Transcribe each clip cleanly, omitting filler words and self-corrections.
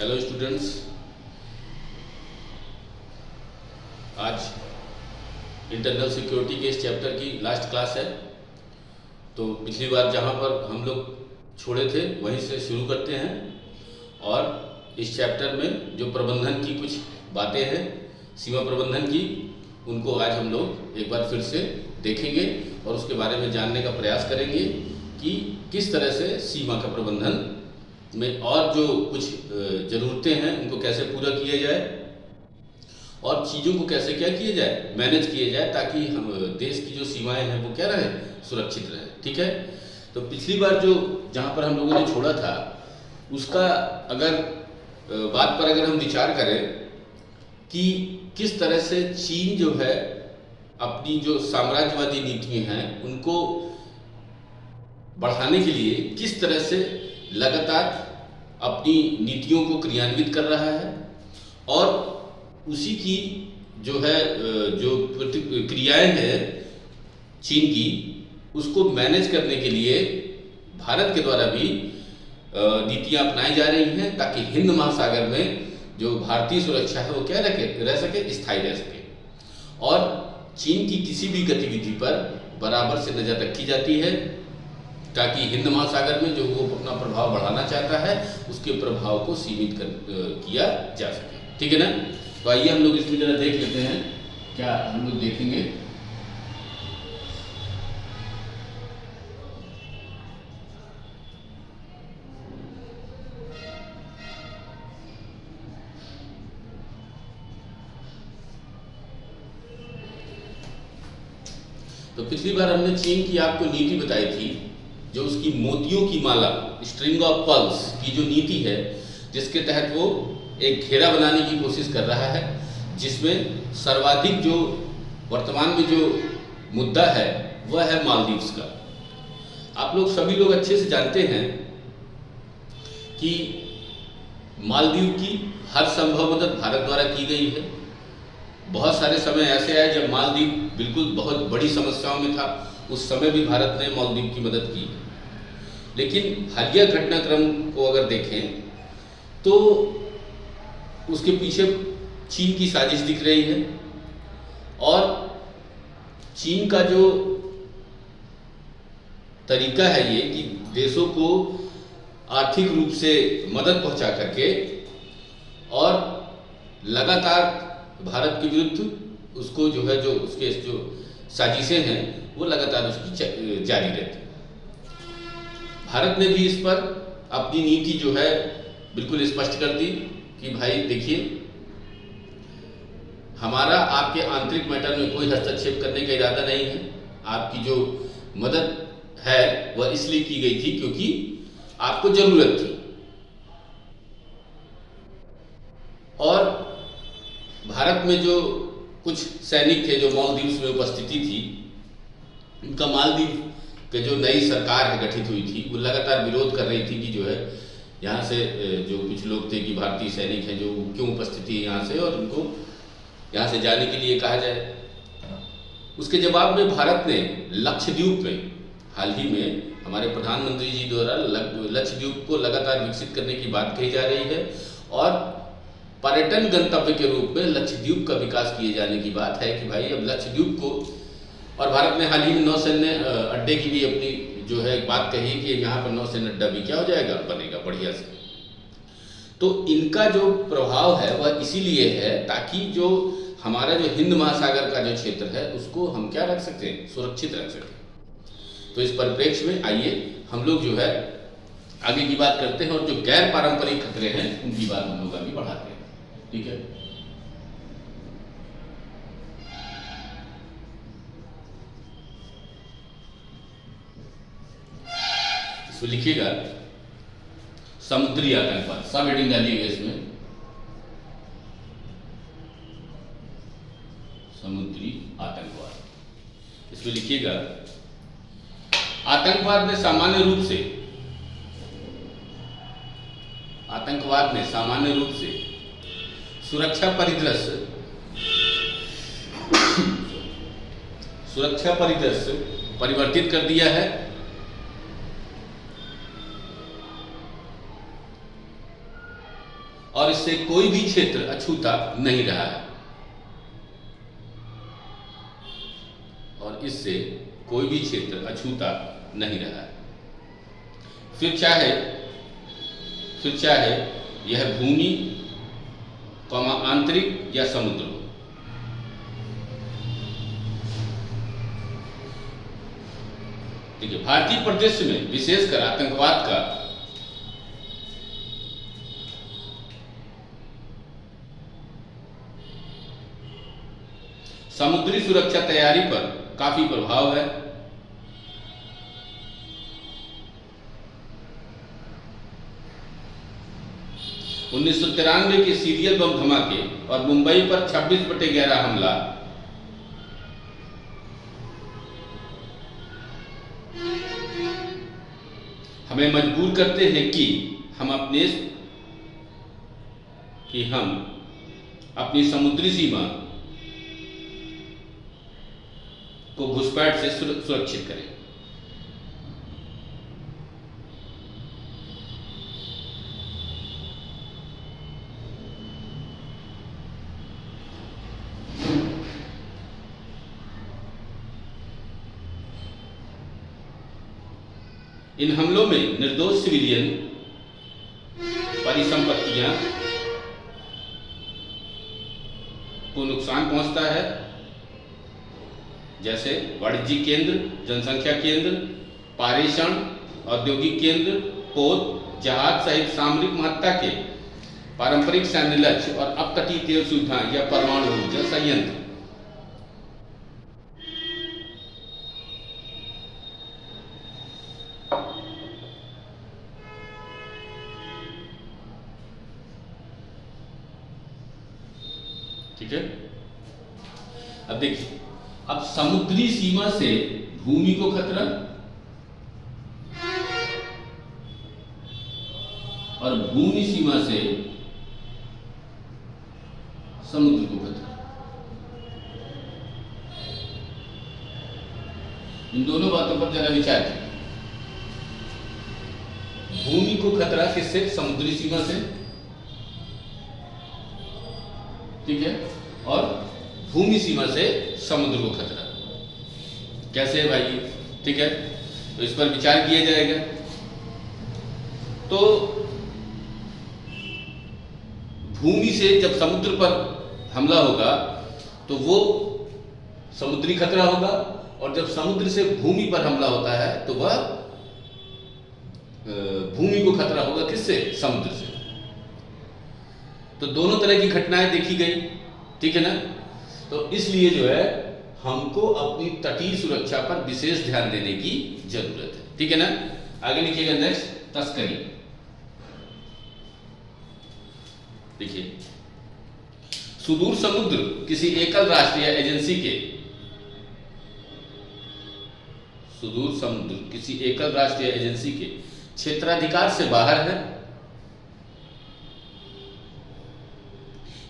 Hello students, आज internal security के इस चैप्टर की लास्ट क्लास है। तो पिछली बार जहाँ पर हम लोग छोड़े थे वहीं से शुरू करते हैं और इस चैप्टर में जो प्रबंधन की कुछ बातें हैं, सीमा प्रबंधन की, उनको आज हम लोग एक बार फिर से देखेंगे और उसके बारे में जानने का प्रयास करेंगे कि किस तरह से सीमा का प्रबंधन में और जो कुछ ज़रूरतें हैं उनको कैसे पूरा किया जाए और चीज़ों को कैसे क्या किया जाए, मैनेज किया जाए, ताकि हम देश की जो सीमाएं हैं वो क्या रहे, सुरक्षित रहे। ठीक है। तो पिछली बार जो जहाँ पर हम लोगों ने छोड़ा था उसका अगर बात पर अगर हम विचार करें कि किस तरह से चीन जो है अपनी जो साम्राज्यवादी नीतियाँ हैं उनको बढ़ाने के लिए किस तरह से लगातार अपनी नीतियों को क्रियान्वित कर रहा है और उसी की जो है जो क्रियाएं हैं चीन की, उसको मैनेज करने के लिए भारत के द्वारा भी नीतियां अपनाई जा रही हैं ताकि हिंद महासागर में जो भारतीय सुरक्षा है वो क्या रह सके, स्थायी रह सके। और चीन की किसी भी गतिविधि पर बराबर से नज़र रखी जाती है ताकि हिंद महासागर में जो वो अपना प्रभाव बढ़ाना चाहता है उसके प्रभाव को सीमित किया जा सके। ठीक है ना। तो आइए हम लोग इसमें जरा देख लेते हैं क्या हम लोग देखेंगे। तो पिछली बार हमने चीन की आपको नीति बताई थी, जो उसकी मोतियों की माला, स्ट्रिंग ऑफ पर्ल्स की जो नीति है, जिसके तहत वो एक घेरा बनाने की कोशिश कर रहा है, जिसमें सर्वाधिक जो वर्तमान में जो मुद्दा है वह है मालदीव्स का। आप लोग सभी लोग अच्छे से जानते हैं कि मालदीव की हर संभव मदद भारत द्वारा की गई है। बहुत सारे समय ऐसे आए जब मालदीव बिल्कुल बहुत बड़ी समस्याओं में था, उस समय भी भारत ने मालदीव की मदद की। लेकिन हालिया घटनाक्रम को अगर देखें तो उसके पीछे चीन की साजिश दिख रही है और चीन का जो तरीका है ये कि देशों को आर्थिक रूप से मदद पहुंचा करके और लगातार भारत के विरुद्ध उसको जो है, जो उसके जो साजिशें हैं वो लगातार उसकी जारी रहती है। भारत ने भी इस पर अपनी नीति जो है बिल्कुल स्पष्ट कर दी कि भाई देखिए, हमारा आपके आंतरिक मैटर में कोई हस्तक्षेप करने का इरादा नहीं है। आपकी जो मदद है वह इसलिए की गई थी क्योंकि आपको जरूरत थी। और भारत में जो कुछ सैनिक थे जो मालदीव्स में उपस्थिति थी, उनका मालदीव के जो नई सरकार है गठित हुई थी वो लगातार विरोध कर रही थी कि जो है यहाँ से जो कुछ लोग थे कि भारतीय सैनिक हैं जो क्यों उपस्थिति है यहाँ से और उनको यहाँ से जाने के लिए कहा जाए। उसके जवाब में भारत ने लक्षद्वीप में हाल ही में हमारे प्रधानमंत्री जी द्वारा लक्षद्वीप को लगातार विकसित करने की बात कही जा रही है और पर्यटन गंतव्य के रूप में लक्षद्वीप का विकास किए जाने की बात है कि भाई अब लक्षद्वीप को, और भारत ने हाल ही में नौसैन्य अड्डे की भी अपनी जो है बात कही कि यहाँ पर नौसैन्य अड्डा भी क्या हो जाएगा, बनेगा बढ़िया से। तो इनका जो प्रभाव है वह इसीलिए है ताकि जो हमारा जो हिंद महासागर का जो क्षेत्र है उसको हम क्या रख सकते हैं, सुरक्षित रख सकें। तो इस परिप्रेक्ष्य में आइए हम लोग जो है आगे की बात करते हैं और जो गैर पारंपरिक खतरे हैं उनकी बात हम लोग आगे बढ़ाते हैं। ठीक है। इसको लिखिएगा समुद्री आतंकवाद, सब हेडिंग डालिएगा इसमें, समुद्री आतंकवाद। इसमें लिखिएगा आतंकवाद ने सामान्य रूप से सुरक्षा परिदृश्य परिवर्तित कर दिया है और इससे कोई भी क्षेत्र अछूता नहीं रहा है, और इससे कोई भी क्षेत्र अछूता नहीं रहा है। फिर चाहे यह भूमि आंतरिक या समुद्र हो। ठीक है, भारतीय परिदृश्य में विशेषकर आतंकवाद का समुद्री सुरक्षा तैयारी पर काफी प्रभाव है। उन्नीस सौ 93 के सीरियल बम धमाके और मुंबई पर 26/11 हमला हमें मजबूर करते हैं कि हम अपनी समुद्री सीमा को घुसपैठ से सुरक्षित करें। इन हमलों में निर्दोष सिविलियन परिसंपत्तियां को नुकसान पहुंचता है, जैसे वाणिज्यिक केंद्र, जनसंख्या केंद्र, पारेषण, औद्योगिक केंद्र, पोत, जहाज सहित सामरिक महत्ता के पारंपरिक सैन्य लक्ष्य और अपतटीय तेल सुविधाएं या परमाणु ऊर्जा संयंत्र। ठीक है, अब देखिए, अब समुद्री सीमा से भूमि को खतरा और भूमि सीमा से समुद्र को खतरा, इन दोनों बातों पर जरा विचार करें। भूमि को खतरा किससे? समुद्री सीमा से, ठीक है, और भूमि सीमा से समुद्र को खतरा। कैसे है भाई? ठीक है, तो इस पर विचार किया जाएगा। तो भूमि से जब समुद्र पर हमला होगा तो वो समुद्री खतरा होगा, और जब समुद्र से भूमि पर हमला होता है तो वह भूमि को खतरा होगा। किससे? समुद्र से। तो दोनों तरह की घटनाएं देखी गई, ठीक है ना। तो इसलिए जो है हमको अपनी तटीय सुरक्षा पर विशेष ध्यान देने की जरूरत है, ठीक है ना। आगे लिखिएगा, नेक्स्ट, तस्करी। देखिए, सुदूर समुद्र किसी एकल राष्ट्र या एजेंसी के क्षेत्राधिकार से बाहर है,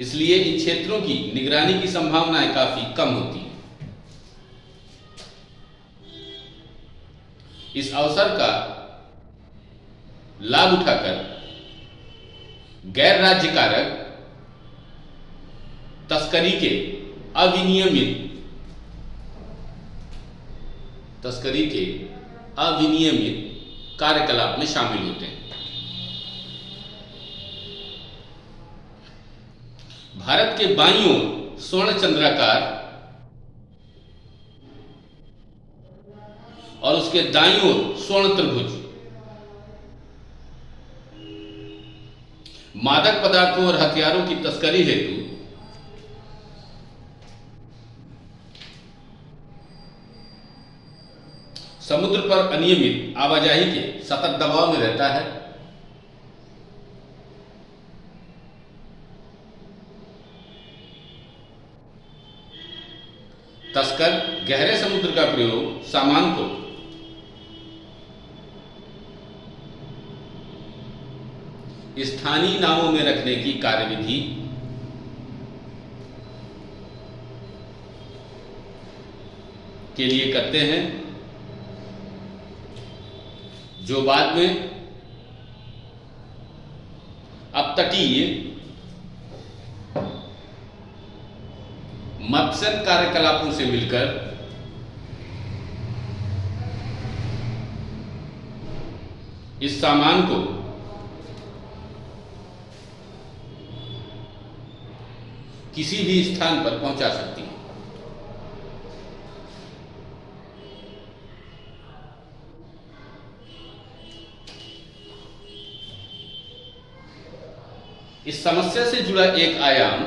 इसलिए इन क्षेत्रों की निगरानी की संभावनाएं काफी कम होती हैं। इस अवसर का लाभ उठाकर गैर राज्य कारक तस्करी के अविनियमित कार्यकलाप में शामिल होते हैं। भारत के बाईं ओर स्वर्ण चंद्राकार और उसके दाईं ओर स्वर्ण त्रिभुज मादक पदार्थों और हथियारों की तस्करी हेतु समुद्र पर अनियमित आवाजाही के सतत दबाव में रहता है। तस्कर गहरे समुद्र का प्रयोग सामान को स्थानीय नावों में रखने की कार्यविधि के लिए करते हैं, जो बाद में अपतटीय अनऑफिशियल कार्यकलापों से मिलकर इस सामान को किसी भी स्थान पर पहुंचा सकती है। इस समस्या से जुड़ा एक आयाम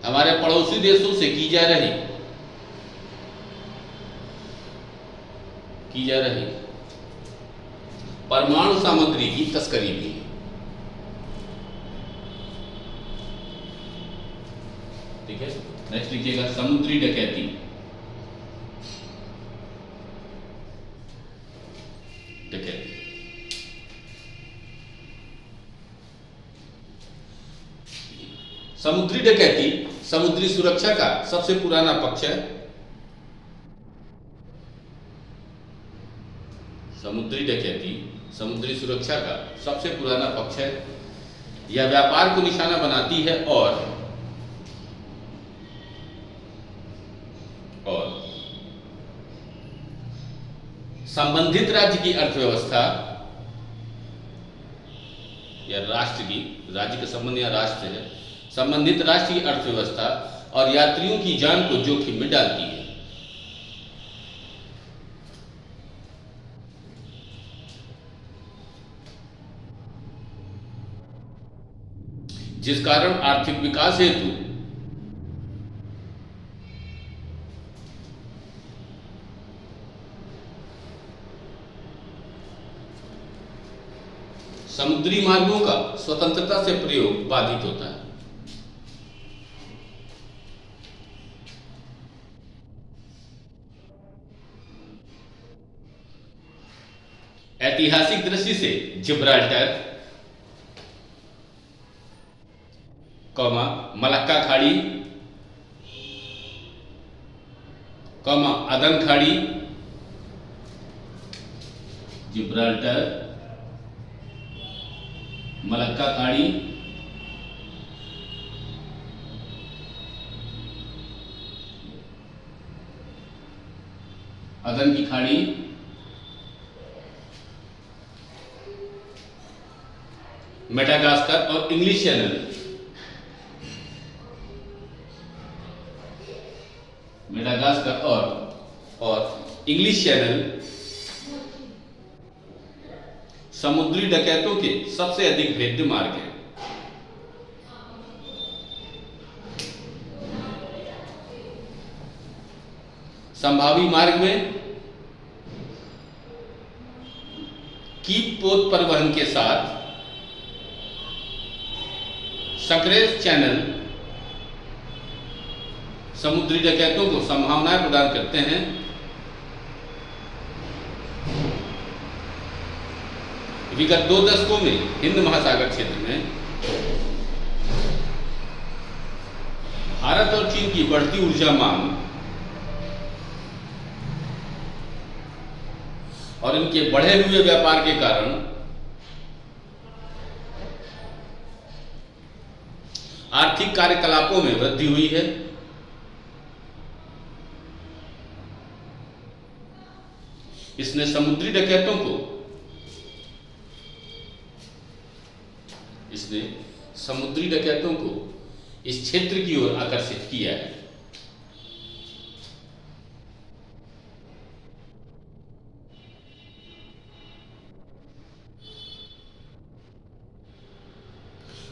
हमारे पड़ोसी देशों से की जा रही परमाणु सामग्री की तस्करी भी है। ठीक है, नेक्स्ट लिखिएगा समुद्री डकैती। समुद्री डकैती समुद्री सुरक्षा का सबसे पुराना पक्ष है। समुद्री डकैती समुद्री सुरक्षा का सबसे पुराना पक्ष है। यह व्यापार को निशाना बनाती है और संबंधित राज्य की अर्थव्यवस्था या राज्य का संबंध या राष्ट्र है, संबंधित राष्ट्र की अर्थव्यवस्था और यात्रियों की जान को जोखिम में डालती है, जिस कारण आर्थिक विकास हेतु समुद्री मार्गों का स्वतंत्रता से प्रयोग बाधित होता है। ऐतिहासिक दृष्टि से जिब्राल्टर, मलक्का खाड़ी, अदन खाड़ी, जिब्राल्टर, मलक्का खाड़ी, अदन की खाड़ी, मेडागास्कर और इंग्लिश चैनल। मेडागास्कर और इंग्लिश चैनल समुद्री डकैतों के सबसे अधिक भेद्य मार्ग हैं। संभावी मार्ग में कीप पोत परिवहन के साथ सक्रिय चैनल समुद्री डकैतों को संभावनाएं प्रदान करते हैं। विगत 2 दशकों में हिंद महासागर क्षेत्र में भारत और चीन की बढ़ती ऊर्जा मांग और इनके बढ़े हुए व्यापार के कारण आर्थिक कार्यकलापों में वृद्धि हुई है। इसने समुद्री डकैतों को इस क्षेत्र की ओर आकर्षित किया है।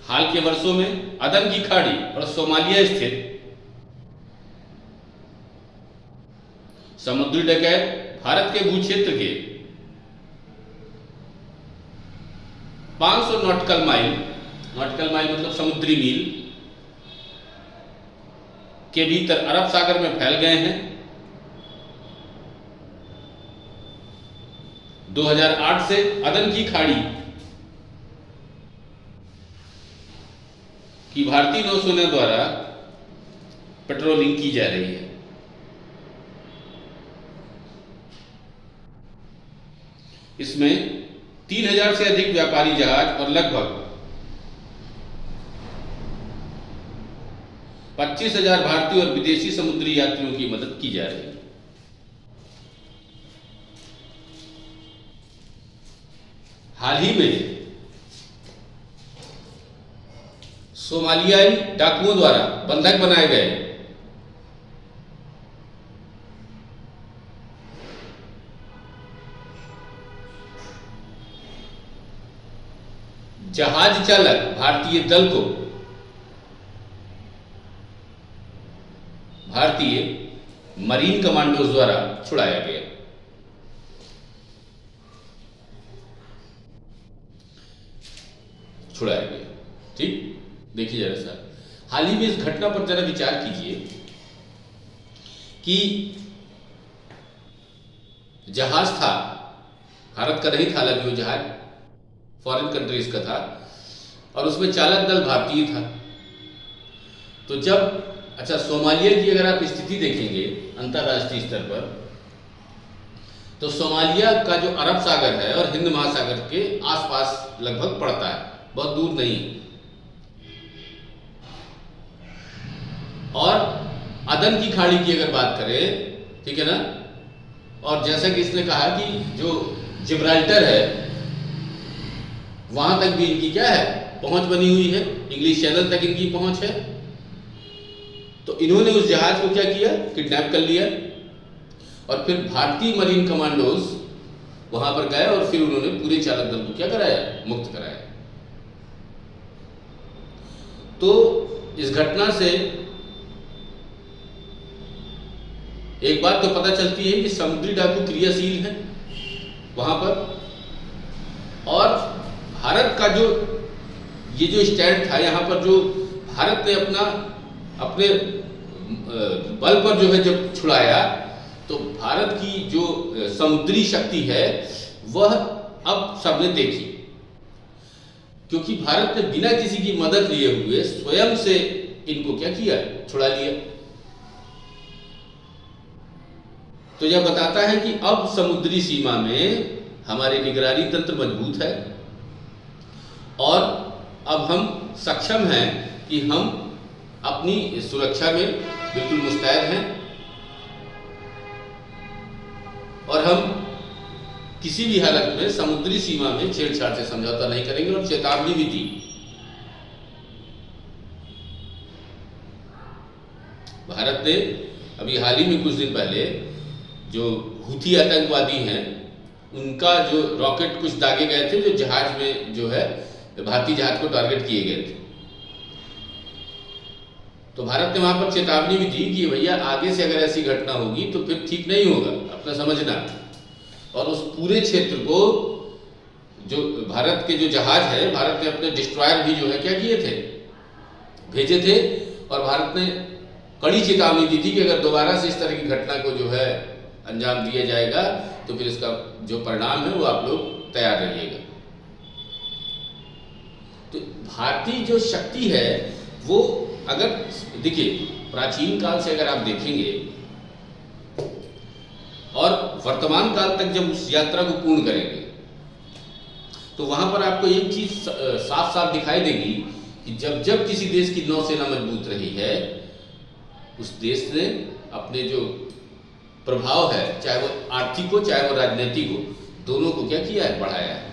हाल के वर्षों में अदन की खाड़ी और सोमालिया स्थित समुद्री डकैत भारत के भूक्षेत्र के 500 नॉटिकल माइल मतलब समुद्री मील के भीतर अरब सागर में फैल गए हैं। 2008 से अदन की खाड़ी की भारतीय नौसेना द्वारा पेट्रोलिंग की जा रही है। इसमें 3,000 से अधिक व्यापारी जहाज और लगभग 25,000 भारतीय और विदेशी समुद्री यात्रियों की मदद की जा रही है। हाल ही में सोमालियाई डाकुओं द्वारा बंधक बनाए गए जहाज चालक भारतीय दल को भारतीय मरीन कमांडोज द्वारा छुड़ाया गया। ठीक, देखिए जरा सर, हाल ही में इस घटना पर जरा विचार कीजिए कि जहाज था, भारत का नहीं था, हालांकि वो जहाज फॉरेन कंट्रीज का था और उसमें चालक दल भारतीय था। तो जब सोमालिया की अगर आप स्थिति देखेंगे अंतर्राष्ट्रीय स्तर पर, तो सोमालिया का जो अरब सागर है और हिंद महासागर के आसपास लगभग पड़ता है, बहुत दूर नहीं। और अदन की खाड़ी की अगर बात करें, ठीक है ना, और जैसा कि इसने कहा कि जो जिब्राल्टर है वहां तक भी इनकी क्या है, पहुंच बनी हुई है, इंग्लिश चैनल तक इनकी पहुंच है। तो इन्होंने उस जहाज को क्या किया, किडनैप कर लिया और फिर भारतीय मरीन कमांडोज वहां पर गए और फिर उन्होंने पूरे चालक दल को क्या कराया, मुक्त कराया। तो इस घटना से एक बात तो पता चलती है कि समुद्री डाकू क्रियाशील है वहां पर, और भारत का जो ये जो स्टैंड था यहाँ पर, जो भारत ने अपने बल पर जो है जब छुड़ाया, तो भारत की जो समुद्री शक्ति है वह अब सबने देखी, क्योंकि भारत ने बिना किसी की मदद लिए हुए स्वयं से इनको क्या किया, छुड़ा लिया। तो यह बताता है कि अब समुद्री सीमा में हमारे निगरानी तंत्र मजबूत है और अब हम सक्षम हैं कि हम अपनी सुरक्षा में बिल्कुल मुस्तैद हैं और हम किसी भी हालत में समुद्री सीमा में छेड़छाड़ से समझौता नहीं करेंगे, और चेतावनी भी दी। भारत ने अभी हाल ही में कुछ दिन पहले जो हुथी आतंकवादी हैं उनका जो रॉकेट कुछ दागे गए थे, जो जहाज में जो है भारतीय जहाज को टारगेट किए गए थे, तो भारत ने वहां पर चेतावनी भी दी कि भैया आगे से अगर ऐसी घटना होगी तो फिर ठीक नहीं होगा, अपना समझना। और उस पूरे क्षेत्र को जो भारत के जो जहाज है, भारत ने अपने डिस्ट्रॉयर भी जो है क्या किए थे, भेजे थे, और भारत ने कड़ी चेतावनी दी थी कि अगर दोबारा से इस तरह की घटना को जो है अंजाम दिया जाएगा तो फिर इसका जो परिणाम है वो आप लोग तैयार रहिएगा। तो भारतीय जो शक्ति है वो, अगर देखिए प्राचीन काल से अगर आप देखेंगे और वर्तमान काल तक जब उस यात्रा को पूर्ण करेंगे, तो वहां पर आपको एक चीज साफ साफ दिखाई देगी कि जब जब किसी देश की नौसेना मजबूत रही है, उस देश ने अपने जो प्रभाव है, चाहे वो आर्थिक हो चाहे वो राजनीतिक हो, दोनों को क्या किया है, बढ़ाया है।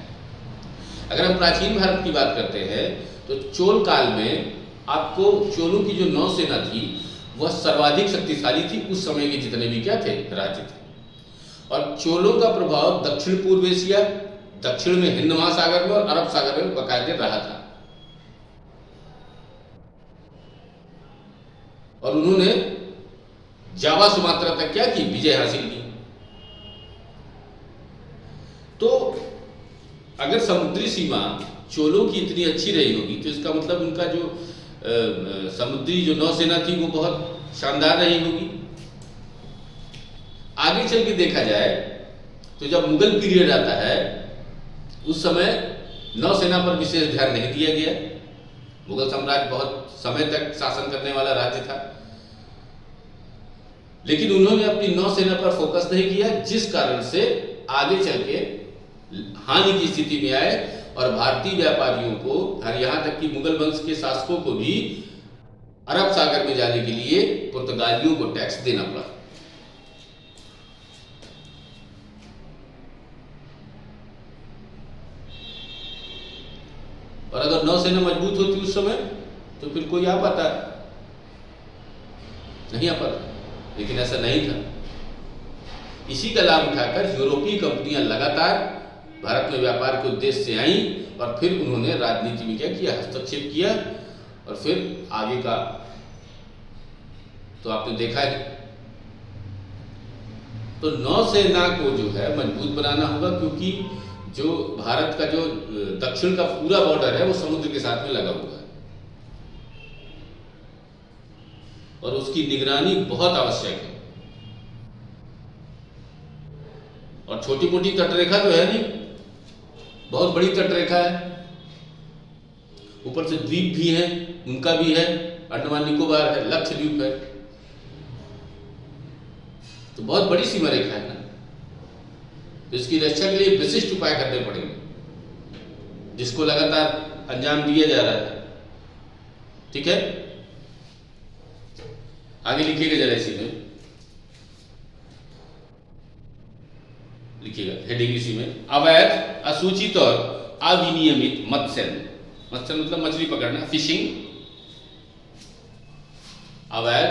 अगर हम प्राचीन भारत की बात करते हैं तो चोल काल में आपको चोलों की जो नौसेना थी वह सर्वाधिक शक्तिशाली थी उस समय के जितने भी क्या थे, राज्य थे। और चोलों का प्रभाव दक्षिण पूर्व एशिया, दक्षिण में हिंद महासागर में और अरब सागर में बाकायदे रहा था, और उन्होंने जावा सुमात्रा तक क्या की, विजय हासिल की। तो अगर समुद्री सीमा चोलों की इतनी अच्छी रही होगी तो इसका मतलब उनका जो समुद्री जो नौसेना थी वो बहुत शानदार रही होगी। आगे चल के देखा जाए तो जब मुगल पीरियड आता है उस समय नौसेना पर विशेष ध्यान नहीं दिया गया। मुगल साम्राज्य बहुत समय तक शासन करने वाला राज्य था, लेकिन उन्होंने अपनी नौसेना पर फोकस नहीं किया, जिस कारण से आगे चल के हानि की स्थिति में आए और भारतीय व्यापारियों को और यहाँ तक कि मुगल वंश के शासकों को भी अरब सागर में जाने के लिए पुर्तगालियों को टैक्स देना पड़ा। और अगर नौसेना मजबूत होती उस समय तो फिर कोई आ पाता, नहीं आ पाता, लेकिन ऐसा नहीं था। इसी का लाभ उठाकर यूरोपीय कंपनियां लगातार भारत में व्यापार के उद्देश्य से आईं और फिर उन्होंने राजनीति में क्या किया, हस्तक्षेप किया। और फिर आगे का तो आपने देखा है। तो नौसेना को जो है मजबूत बनाना होगा, क्योंकि जो भारत का जो दक्षिण का पूरा बॉर्डर है वो समुद्र के साथ में लगा हुआ है और उसकी निगरानी बहुत आवश्यक है। और छोटी मोटी तटरेखा तो है नहीं, बहुत बड़ी तटरेखा है। ऊपर से द्वीप भी है, उनका भी है, अंडमान निकोबार है, लक्षद्वीप है, तो बहुत बड़ी सीमा रेखा है ना। तो इसकी रक्षा के लिए विशिष्ट उपाय करने पड़ेंगे, जिसको लगातार अंजाम दिया जा रहा है। ठीक है, आगे लिखिएगा जरा इसी में, लिखिएगा हेडिंग इसी में, अवैध, असूचित और अविनियमित मत्स्य। मत्स्य मतलब मछली पकड़ना, फिशिंग। अवैध,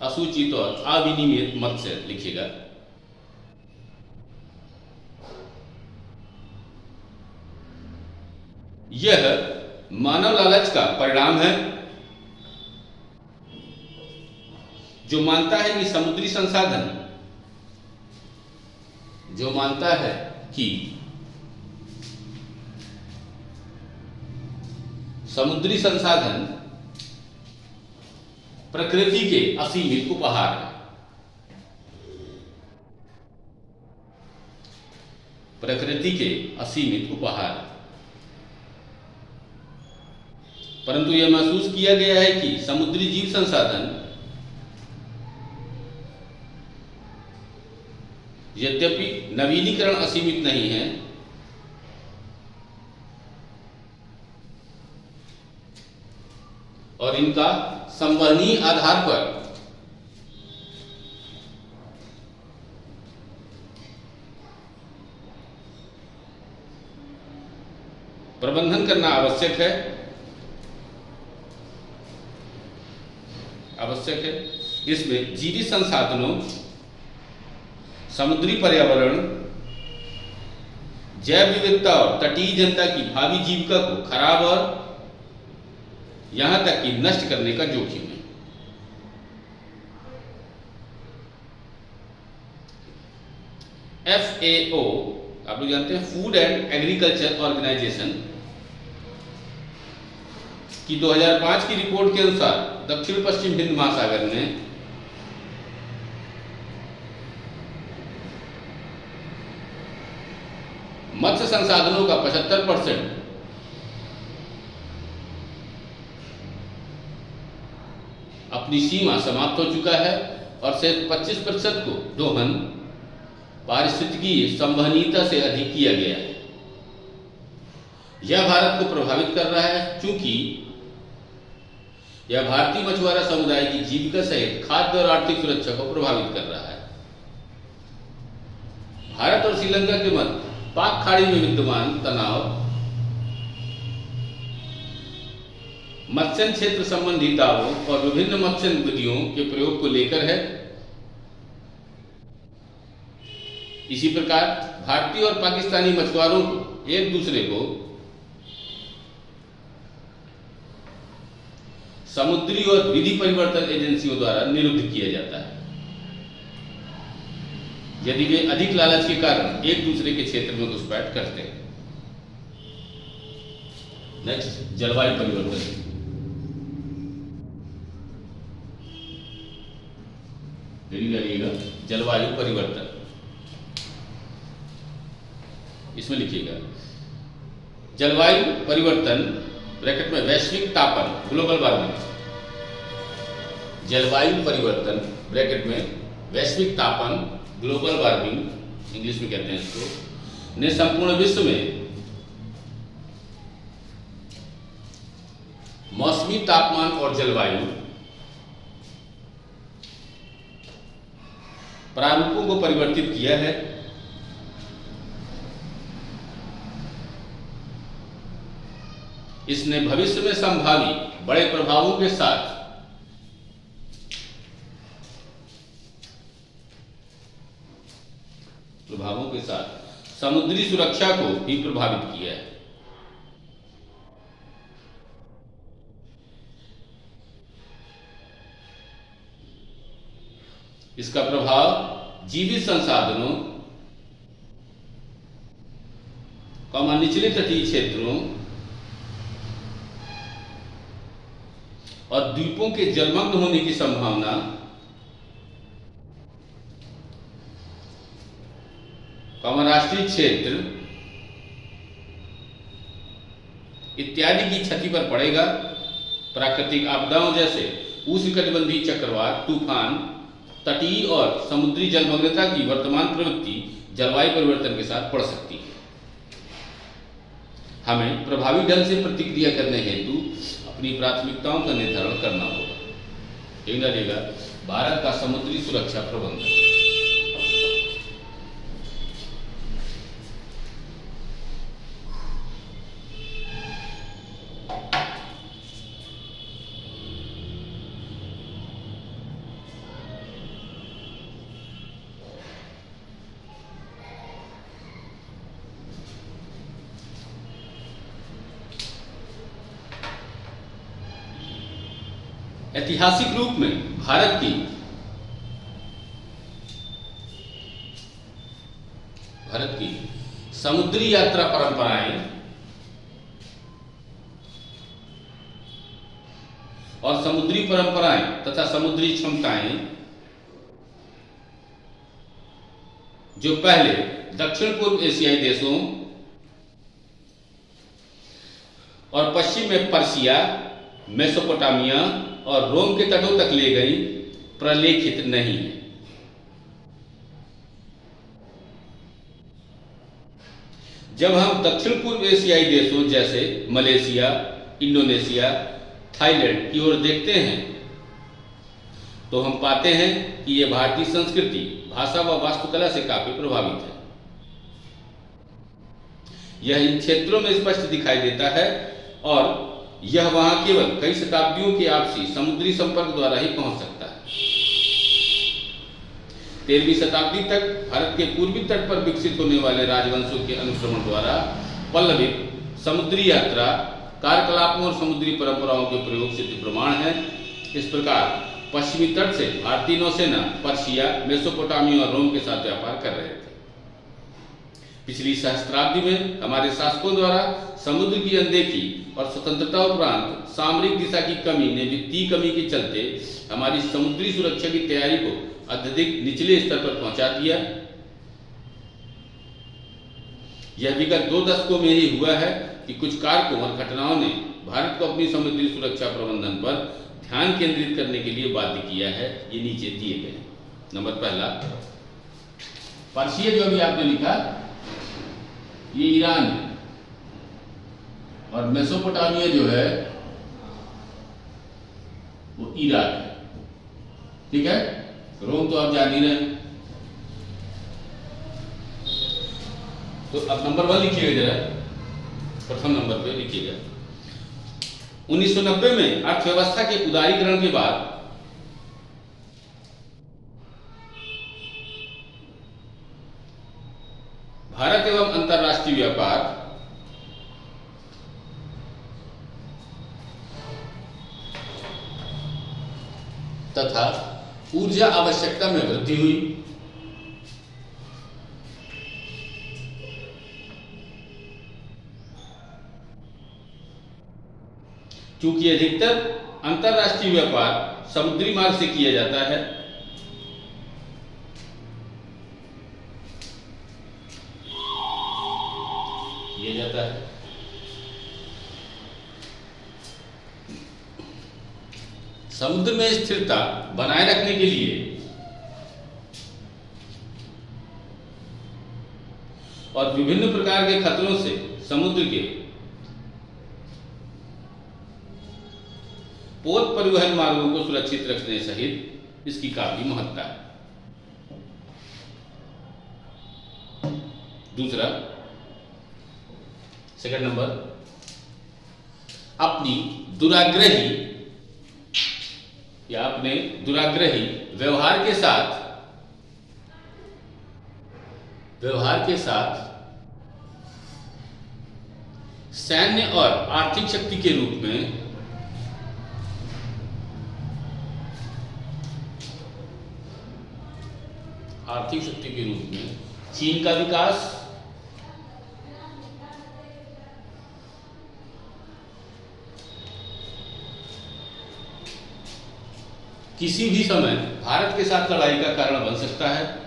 असूचित और अविनियमित मत्स्य लिखिएगा। यह मानव लालच का परिणाम है, जो मानता है कि समुद्री संसाधन, जो मानता है कि समुद्री संसाधन प्रकृति के असीमित उपहार है। प्रकृति के असीमित उपहार, परंतु यह महसूस किया गया है कि समुद्री जीव संसाधन यद्यपि नवीनीकरण असीमित नहीं है, और इनका संवहनीय आधार पर प्रबंधन करना आवश्यक है। इसमें जीवित संसाधनों, समुद्री पर्यावरण, जैव विविधता और तटीय जनता की भावी जीविका को खराब और यहां तक कि नष्ट करने का जोखिम है। FAO आप लोग जानते हैं, फूड एंड एग्रीकल्चर ऑर्गेनाइजेशन की 2005 की रिपोर्ट के अनुसार दक्षिण पश्चिम हिंद महासागर में मत्स्य संसाधनों का 75% अपनी सीमा समाप्त हो चुका है और सिर्फ 25% को दोहन पारिस्थितिकीय संवहनीयता से अधिक किया गया है। यह भारत को प्रभावित कर रहा है, क्योंकि यह भारतीय मछुआरा समुदाय की जीविका सहित खाद्य और आर्थिक सुरक्षा को प्रभावित कर रहा है। भारत और श्रीलंका के मध्य पाक खाड़ी में विद्यमान तनाव मत्स्य क्षेत्र संबंधी दावों और विभिन्न मत्स्य विधियों के प्रयोग को लेकर है। इसी प्रकार भारतीय और पाकिस्तानी मछुआरों को एक दूसरे को समुद्री और विधि परिवर्तन एजेंसियों द्वारा निरुद्ध किया जाता है, यदि वे अधिक लालच के कारण एक दूसरे के क्षेत्र में घुसपैठ करते हैं। नेक्स्ट, जलवायु परिवर्तन। करिएगा जलवायु परिवर्तन, इसमें लिखिएगा जलवायु परिवर्तन ब्रैकेट में वैश्विक तापन, ग्लोबल वार्मिंग। जलवायु परिवर्तन ब्रैकेट में वैश्विक तापन, ग्लोबल वार्मिंग इंग्लिश में कहते हैं इसको, ने संपूर्ण विश्व में मौसमी तापमान और जलवायु प्रारूपों को परिवर्तित किया है। इसने भविष्य में संभावी बड़े प्रभावों के साथ समुद्री सुरक्षा को भी प्रभावित किया है। इसका प्रभाव जीवित संसाधनों, निचले तटीय क्षेत्रों और द्वीपों के जलमग्न होने की संभावना, राष्ट्रीय क्षेत्र इत्यादि की क्षति पर पड़ेगा। प्राकृतिक आपदाओं जैसे उष्णकटिबंधीय चक्रवात, तूफान, तटीय और समुद्री जलमग्नता की वर्तमान प्रवृत्ति जलवायु परिवर्तन के साथ बढ़ सकती है। हमें प्रभावी ढंग से प्रतिक्रिया करने हेतु अपनी प्राथमिकताओं का निर्धारण करना होगा। एक रहेगा भारत का समुद्री सुरक्षा प्रबंधन। ऐतिहासिक रूप में भारत की समुद्री यात्रा परंपराएं और समुद्री परंपराएं तथा समुद्री क्षमताएं जो पहले दक्षिण पूर्व एशियाई देशों और पश्चिम में पर्शिया, मेसोपोटामिया और रोम के तटों तक ले गई, प्रलेखित नहीं है। जब हम दक्षिण पूर्व एशियाई देशों जैसे मलेशिया, इंडोनेशिया, थाईलैंड की ओर देखते हैं तो हम पाते हैं कि यह भारतीय संस्कृति, भाषा व वास्तुकला से काफी प्रभावित है। यह इन क्षेत्रों में स्पष्ट दिखाई देता है और यह वहां केवल कई शताब्दियों के आपसी समुद्री संपर्क द्वारा ही पहुंच सकता है। 13वीं शताब्दी तक भारत के पूर्वी तट पर विकसित होने वाले राजवंशों के अनुश्रवण द्वारा पल्लवित समुद्री यात्रा कार्यकलापों और समुद्री परंपराओं के प्रयोग सिद्ध प्रमाण है। इस प्रकार पश्चिमी तट से भारतीय नौसेना पर्शिया, मेसोपोटामिया और रोम के साथ व्यापार कर रहे थे। पिछली सहस्त्राब्दी में हमारे शासकों द्वारा समुद्र की अनदेखी और स्वतंत्रता उपरांत सामरिक दिशा की कमी ने वित्तीय कमी के चलते हमारी समुद्री सुरक्षा की तैयारी को अत्यधिक निचले स्तर पर पहुंचा दिया। यह विगत 2 दशकों में ही हुआ है कि कुछ कारकों और घटनाओं ने भारत को अपनी समुद्री सुरक्षा प्रबंधन पर ध्यान केंद्रित करने के लिए बाध्य किया है। ये नीचे दिए गए। नंबर पहला, पर्शिया जो अभी आपने लिखा ये ईरान है और मेसोपोटामिया जो है वो इराक है। ठीक है, रोम तो आप जान ही रहे हैं। तो अब नंबर 1 लिखिएगा, जरा प्रथम नंबर पे लिखिएगा। 1990 में अर्थव्यवस्था के उदारीकरण के बाद भारत एवं अंतर्राष्ट्रीय व्यापार तथा ऊर्जा आवश्यकता में वृद्धि हुई। चूंकि अधिकतर अंतर्राष्ट्रीय व्यापार समुद्री मार्ग से किया जाता है, समुद्र में स्थिरता बनाए रखने के लिए और विभिन्न प्रकार के खतरों से समुद्र के पोत परिवहन मार्गों को सुरक्षित रखने सहित इसकी काफी महत्ता है। दूसरा, सेकंड नंबर, अपनी दुराग्रही या अपने दुराग्रही व्यवहार के साथ सैन्य और आर्थिक शक्ति के रूप में चीन का विकास किसी भी समय भारत के साथ लड़ाई का कारण बन सकता है।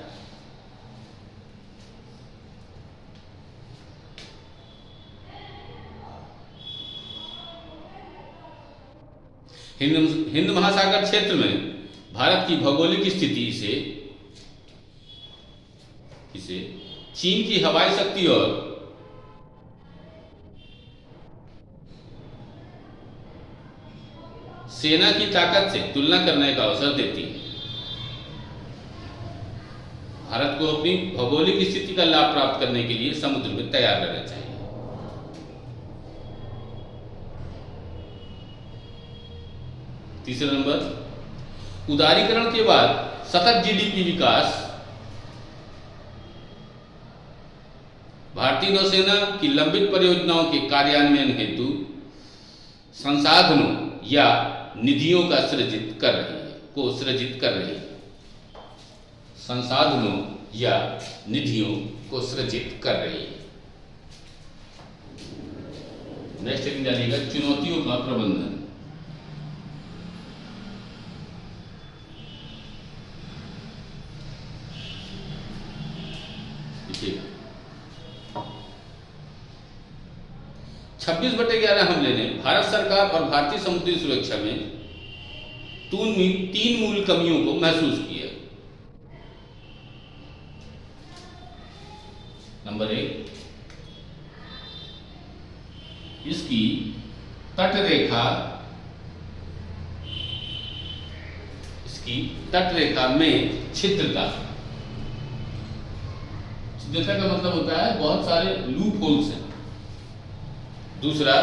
हिंद महासागर क्षेत्र में भारत की भौगोलिक स्थिति इसे चीन की हवाई शक्ति और सेना की ताकत से तुलना करने का अवसर देती है। भारत को अपनी भौगोलिक स्थिति का लाभ प्राप्त करने के लिए समुद्र में तैयार रहना चाहिए। तीसरा नंबर, उदारीकरण के बाद सतत जीडीपी विकास भारतीय नौसेना की लंबित परियोजनाओं के कार्यान्वयन हेतु संसाधनों या निधियों का सृजित कर रही है। संसाधनों या निधियों को सृजित कर रही है। नेक्स्ट एक जानिएगा, चुनौतियों का प्रबंधन। देखिएगा, 26/11 हमले ने भारत सरकार और भारतीय समुद्री सुरक्षा में तीन मूल कमियों को महसूस किया। नंबर 1, इसकी तटरेखा में छिद्रता का मतलब होता है बहुत सारे लूप होल्स हैं। दूसरा,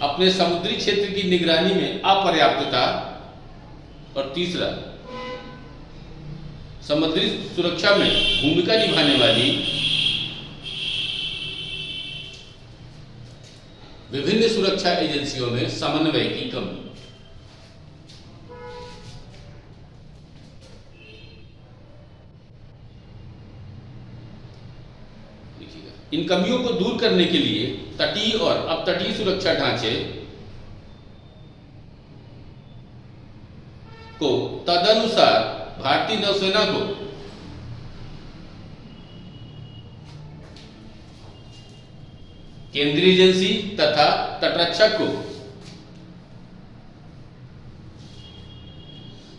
अपने समुद्री क्षेत्र की निगरानी में अपर्याप्तता। और तीसरा, समुद्री सुरक्षा में भूमिका निभाने वाली विभिन्न सुरक्षा एजेंसियों में समन्वय की कमी। इन कमियों को दूर करने के लिए तटीय और अपतटीय सुरक्षा ढांचे को तदनुसार भारतीय नौसेना को केंद्रीय एजेंसी तथा तटरक्षक को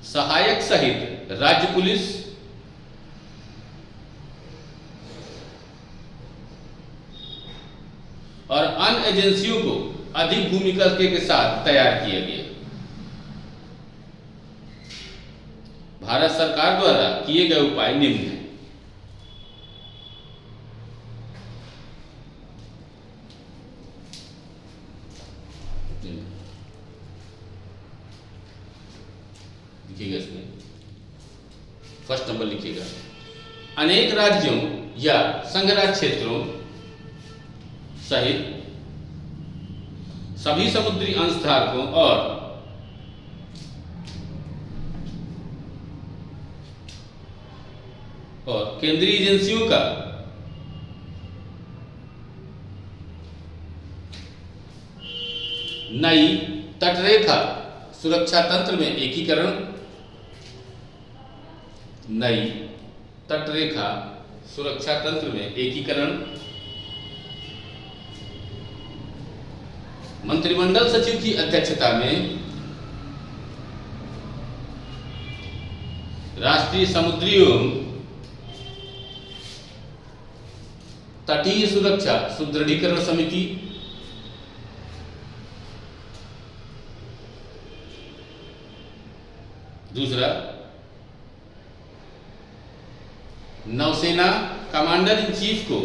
सहायक सहित राज्य पुलिस और अन्य एजेंसियों को अधिक भूमिका के साथ तैयार किया गया। भारत सरकार द्वारा किए गए उपाय निम्न हैं। लिखिएगा, इसमें फर्स्ट नंबर लिखिएगा, अनेक राज्यों या संघराज्य क्षेत्रों सहित सभी समुद्री अंशधारकों और केंद्रीय एजेंसियों का नई तटरेखा सुरक्षा तंत्र में एकीकरण। नई तटरेखा सुरक्षा तंत्र में एकीकरण। मंत्रिमंडल सचिव की अध्यक्षता में राष्ट्रीय समुद्री एवं तटीय सुरक्षा सुदृढ़ीकरण समिति, दूसरा नौसेना कमांडर इन चीफ को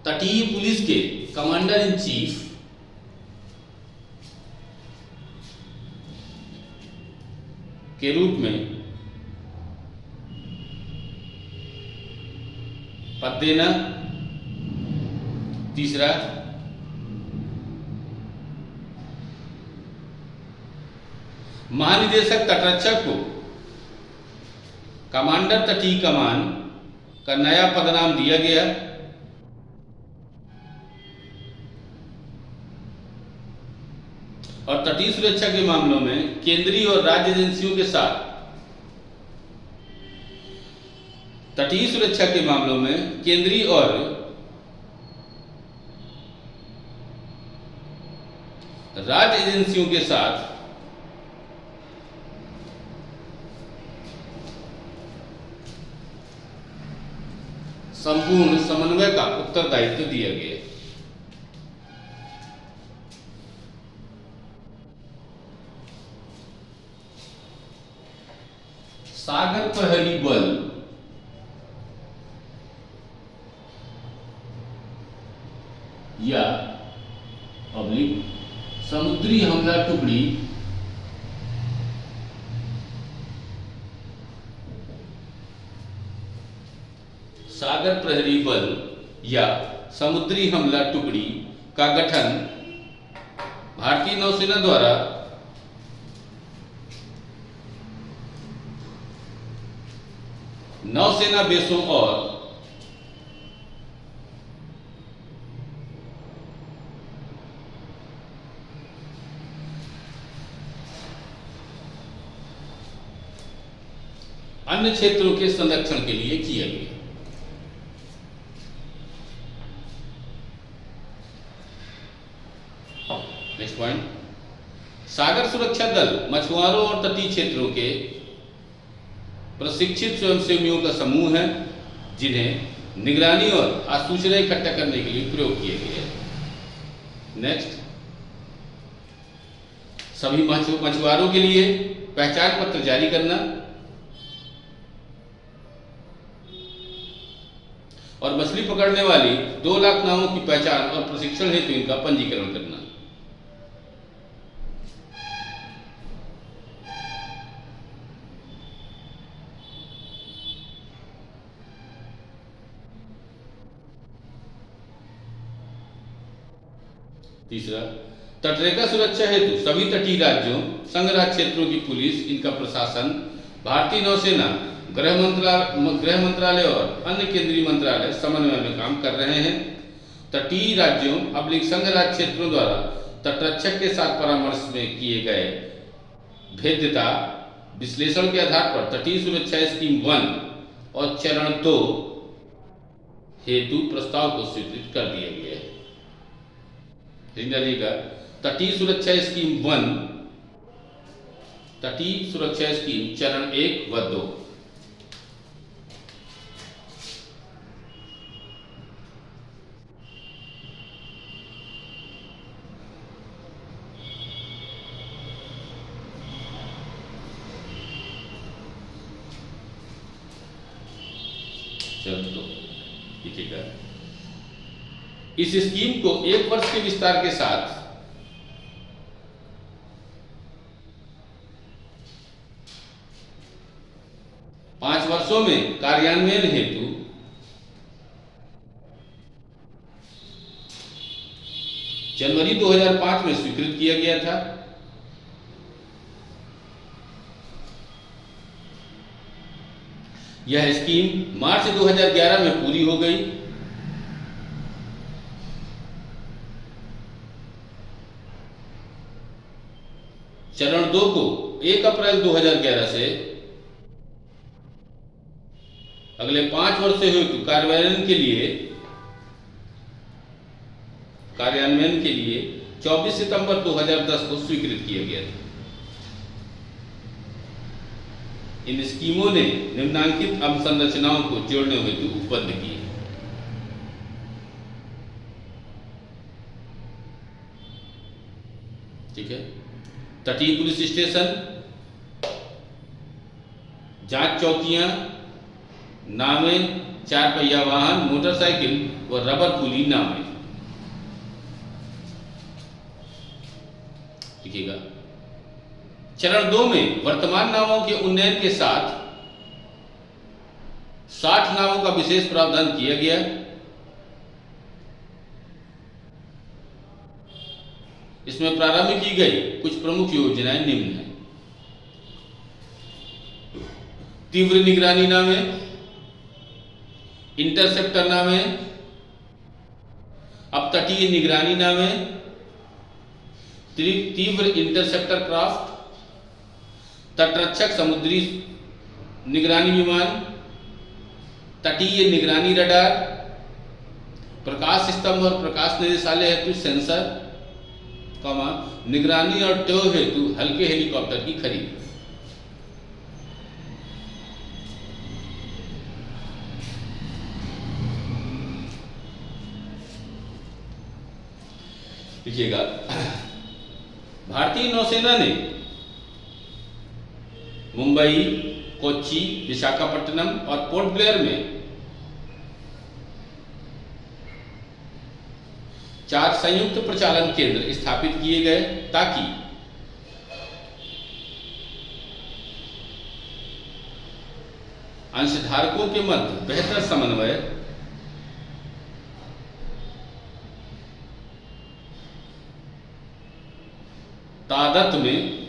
तटीय पुलिस के कमांडर इन चीफ के रूप में पद देना, तीसरा महानिदेशक तटरक्षक को कमांडर तटीय कमान का नया पदनाम दिया गया, और तटीय सुरक्षा के मामलों में केंद्रीय और राज्य एजेंसियों के साथ तटीय सुरक्षा के मामलों में केंद्रीय और राज्य एजेंसियों के साथ संपूर्ण समन्वय का उत्तरदायित्व दिया गया। सागर प्रहरी बल या पब्लिक समुद्री हमला टुकड़ी सागर प्रहरी बल या समुद्री हमला टुकड़ी का गठन भारतीय नौसेना द्वारा नौसेना बेसों और अन्य क्षेत्रों के संरक्षण के लिए किया गया। नेक्स्ट पॉइंट, सागर सुरक्षा दल मछुआरों और तटीय क्षेत्रों के प्रशिक्षित स्वयंसेवियों का समूह है जिन्हें निगरानी और सूचना इकट्ठा करने के लिए प्रयोग किए गए हैं। नेक्स्ट, सभी मछुआरों के लिए पहचान पत्र जारी करना और मछली पकड़ने वाली 2 लाख नावों की पहचान और प्रशिक्षण हेतु इनका पंजीकरण करना। तीसरा, तटरेखा सुरक्षा हेतु सभी तटीय राज्यों, संघ राज्य क्षेत्रों की पुलिस, इनका प्रशासन भारतीय नौसेना, गृह मंत्रालय और अन्य केंद्रीय मंत्रालय समन्वय में काम कर रहे हैं। तटीय राज्यों अब्लिक संघ राज्य क्षेत्रों द्वारा तटरक्षक के साथ परामर्श में किए गए भेद्यता विश्लेषण के आधार पर तटीय सुरक्षा स्कीम 1 और चरण 2 हेतु प्रस्ताव को स्वीकृत कर दिया गया है। तटीय सुरक्षा स्कीम 1, तटीय सुरक्षा स्कीम चरण 1 व 2। चलो ठीक है, इस स्कीम को 1 वर्ष के विस्तार के साथ पांच वर्षों में कार्यान्वयन हेतु जनवरी 2005 में स्वीकृत किया गया था। यह स्कीम मार्च 2011 में पूरी हो गई। चरण 2 को 1 अप्रैल 2011 से अगले 5 वर्ष से हेतु कार्यान्वयन के लिए 24 सितंबर 2010 को स्वीकृत किया गया था। इन स्कीमों ने निम्नांकित अवसंरचनाओं को जोड़ने हेतु उत्पन्न किए। ठीक है, तटीय पुलिस स्टेशन, जांच चौकियां, नावें, 4 पहिया वाहन, मोटरसाइकिल व रबर पुली नावें। लिखिएगा। चरण 2 में वर्तमान नावों के उन्नयन के साथ 60 नावों का विशेष प्रावधान किया गया। इसमें प्रारंभ की गई कुछ प्रमुख योजनाएं निम्न हैं। तीव्र निगरानी नावें, इंटरसेप्टर नावें, अपतटीय निगरानी नावें, तीव्र इंटरसेप्टर क्राफ्ट, तटरक्षक समुद्री निगरानी विमान, तटीय निगरानी रडार, प्रकाश स्तंभ और प्रकाश निदेशालय हेतु सेंसर, निगरानी और टो हेतु हल्के हेलीकॉप्टर की खरीद। लिखिएगा। भारतीय नौसेना ने मुंबई, कोच्चि, विशाखापट्टनम और पोर्ट ब्लेयर में 4 संयुक्त प्रचालन केंद्र स्थापित किए गए ताकि अंशधारकों के मध्य बेहतर समन्वय, तादात्म्य में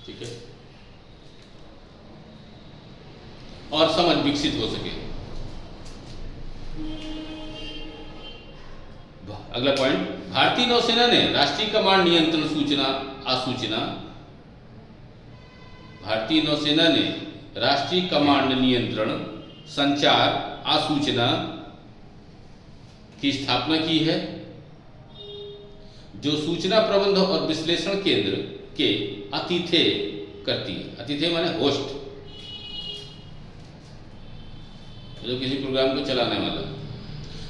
ठीक है, और समझ विकसित हो सके। अगला पॉइंट, भारतीय नौसेना ने राष्ट्रीय कमांड नियंत्रण सूचना आसूचना, भारतीय नौसेना ने राष्ट्रीय कमांड नियंत्रण संचार आसूचना की स्थापना की है, जो सूचना प्रबंध और विश्लेषण केंद्र के आतिथ्य करती है। आतिथ्य माने होस्ट, जो किसी प्रोग्राम को चलाने वाला।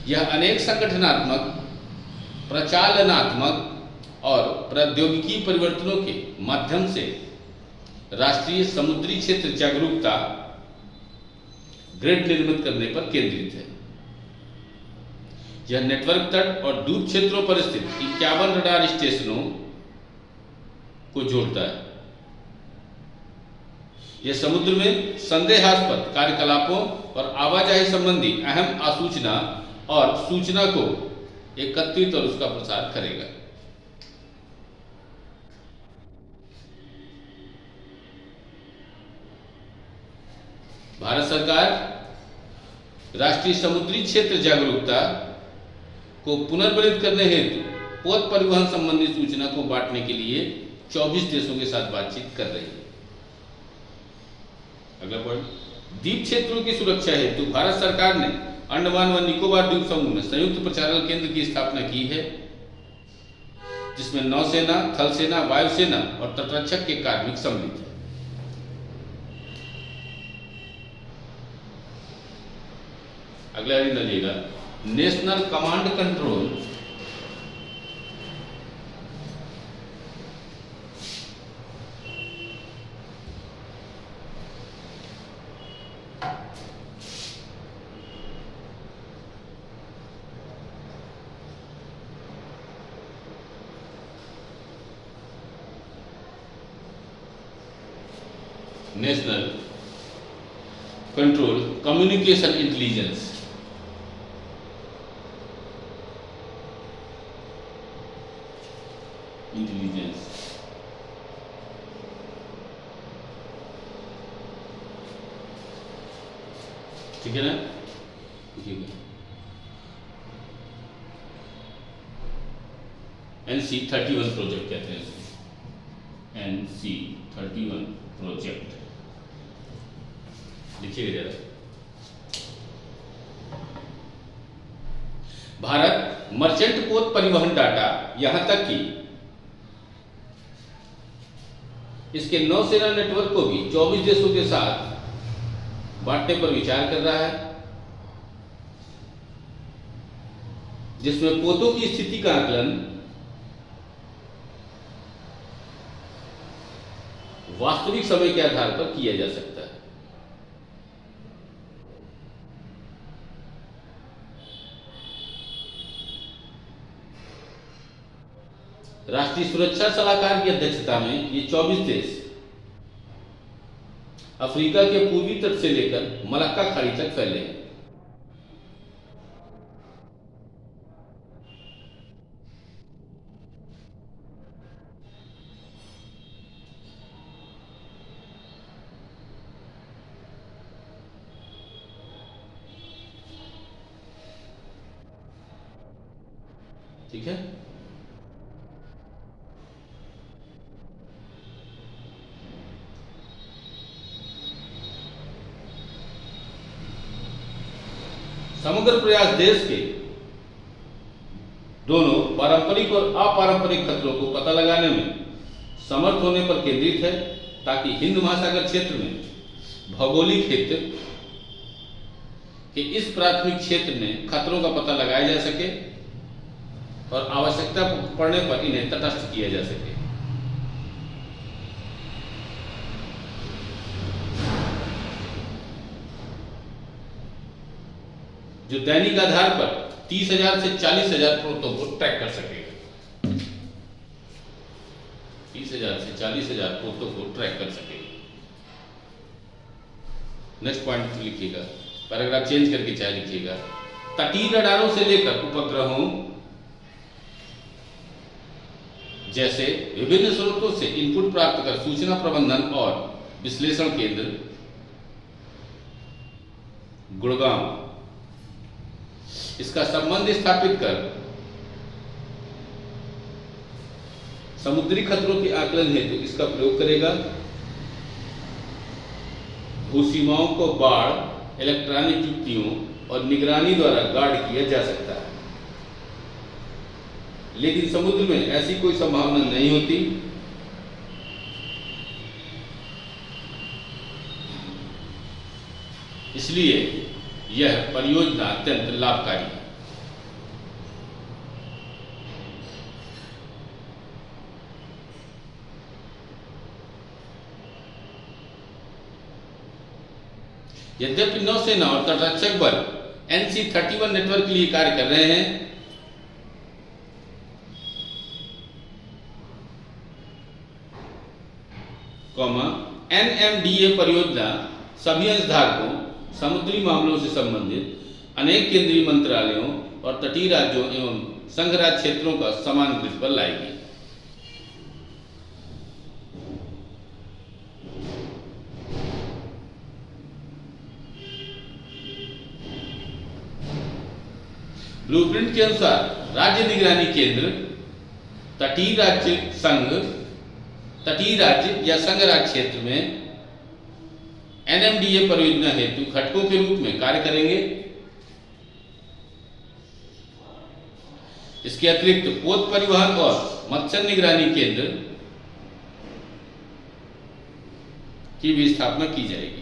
यह अनेक संगठनात्मक, प्रचालनात्मक और प्रौद्योगिकी परिवर्तनों के माध्यम से राष्ट्रीय समुद्री क्षेत्र जागरूकता ग्रिड निर्मित करने पर केंद्रित है। यह नेटवर्क तट और डूब क्षेत्रों पर स्थित 51 रडार स्टेशनों को जोड़ता है। यह समुद्र में संदेहास्पद कार्यकलापों और आवाजाही संबंधी अहम आसूचना और सूचना को एकत्रित और उसका प्रसार करेगा। भारत सरकार राष्ट्रीय समुद्री क्षेत्र जागरूकता को पुनर्बलित करने हेतु पोत परिवहन संबंधी सूचना को बांटने के लिए 24 देशों के साथ बातचीत कर रही है। अगला पॉइंट, द्वीप क्षेत्रों की सुरक्षा हेतु भारत सरकार ने अंडमान व निकोबार द्वीप समूह में संयुक्त प्रचालन केंद्र की स्थापना की है, जिसमें नौसेना, थल सेना, वायुसेना और तटरक्षक के कार्मिक सम्मिलित हैं। अगला डालिएगा, national command control national control communication intelligence. ठीक है ना? NC-31 प्रोजेक्ट कहते हैं इसको। NC-31 project. लिखिएगा जरा। भारत मर्चेंट पोत परिवहन डाटा, यहां तक कि इसके नौसेना नेटवर्क को भी 24 देशों के साथ बांटने पर विचार कर रहा है, जिसमें पोतों की स्थिति का आकलन वास्तविक समय के आधार पर किया जा सकता है। राष्ट्रीय सुरक्षा सलाहकार की अध्यक्षता में ये 24 देश अफ्रीका के पूर्वी तट से लेकर मलक्का खाड़ी तक फैले हैं। ठीक है, समग्र प्रयास देश के दोनों पारंपरिक और अपारंपरिक खतरों को पता लगाने में समर्थ होने पर केंद्रित है, ताकि हिंद महासागर क्षेत्र में भौगोलिक हित के इस प्राथमिक क्षेत्र में खतरों का पता लगाया जा सके और आवश्यकता पड़ने पर इन्हें तटस्थ किया जा सके। जो दैनिक आधार पर 30,000 से 40,000 पोतों को ट्रैक कर सकेगा। 30,000 से 40,000 पोतों को ट्रैक कर सकेगा। नेक्स्ट पॉइंट लिखिएगा, पैराग्राफ चेंज करके चाहे लिखिएगा। तटीय रडारों से लेकर उपग्रहों जैसे विभिन्न स्रोतों से इनपुट प्राप्त कर सूचना प्रबंधन और विश्लेषण केंद्र गुड़गांव इसका संबंध स्थापित कर समुद्री खतरों के आकलन हेतु इसका प्रयोग करेगा। भूसीमाओं को बाढ़, इलेक्ट्रॉनिक युक्तियों और निगरानी द्वारा गार्ड किया जा सकता है, लेकिन समुद्र में ऐसी कोई संभावना नहीं होती। इसलिए यह परियोजना अत्यंत लाभकारी है। यद्यपि नौसेना और तटरक्षक बल NC-31 नेटवर्क के लिए कार्य कर रहे हैं, NMDA परियोजना सभी अंशधारकों, समुद्री मामलों से संबंधित अनेक केंद्रीय मंत्रालयों और तटीय राज्यों एवं संघ राज्य क्षेत्रों का समान ग्रिड पर लाएगी। ब्लूप्रिंट के अनुसार राज्य निगरानी केंद्र तटीय राज्य या संघ राज्य क्षेत्र में NMDA परियोजना हेतु घटकों के रूप में कार्य करेंगे। इसके अतिरिक्त पोत परिवहन और मत्स्य निगरानी केंद्र की भी स्थापना की जाएगी।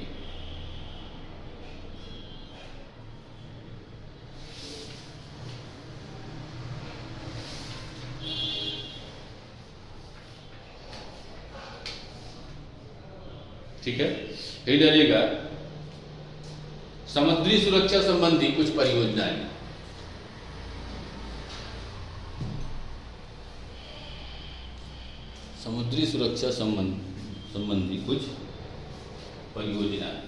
ठीक है, यही डालिएगा समुद्री सुरक्षा संबंधी कुछ परियोजनाएं। समुद्री सुरक्षा संबंधी कुछ परियोजनाएं।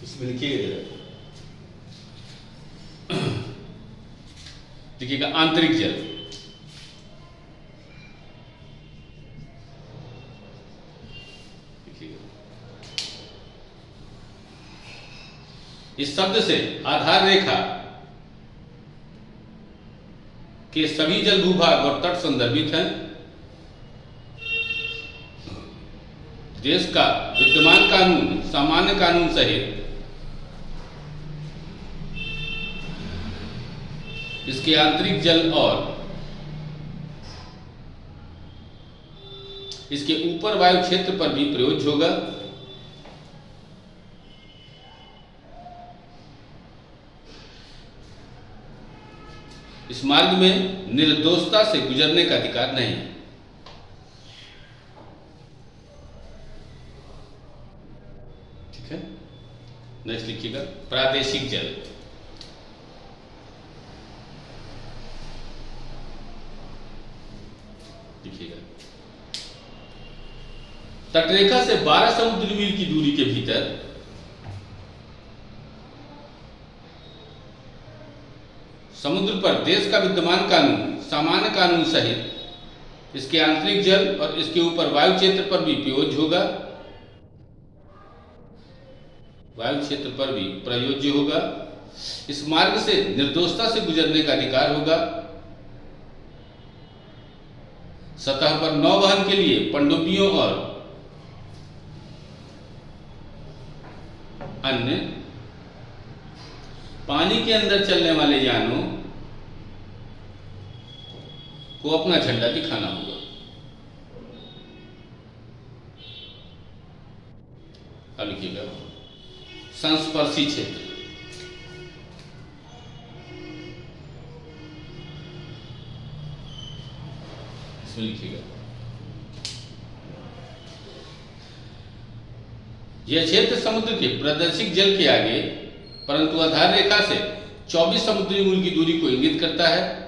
इसमें लिखिएगा जरा, लिखिएगा आंतरिक जल। इस शब्द से आधार रेखा के सभी जल भूभाग और तट संदर्भित हैं। देश का विद्यमान कानून, सामान्य कानून सहित इसके आंतरिक जल और इसके ऊपर वायु क्षेत्र पर भी प्रयोज्य होगा। इस मार्ग में निर्दोषता से गुजरने का अधिकार नहीं है। ठीक है, नेक्स्ट लिखिएगा प्रादेशिक जल। लिखिएगा तटरेखा से 12 समुद्री मील की दूरी के भीतर समुद्र पर देश का विद्यमान कानून, सामान्य कानून सहित इसके आंतरिक जल और इसके ऊपर वायु क्षेत्र पर भी प्रयोज्य होगा। वायु क्षेत्र पर भी प्रयोज्य होगा। इस मार्ग से निर्दोषता से गुजरने का अधिकार होगा। सतह पर नौवहन के लिए पनडुब्बियों और अन्य पानी के अंदर चलने वाले यानों को अपना झंडा दिखाना होगा। अब लिखिएगा संस्पर्शी क्षेत्र। इसमें लिखिएगा यह क्षेत्र समुद्र के प्रादेशिक जल के आगे परंतु आधार रेखा से 24 समुद्री मील की दूरी को इंगित करता है।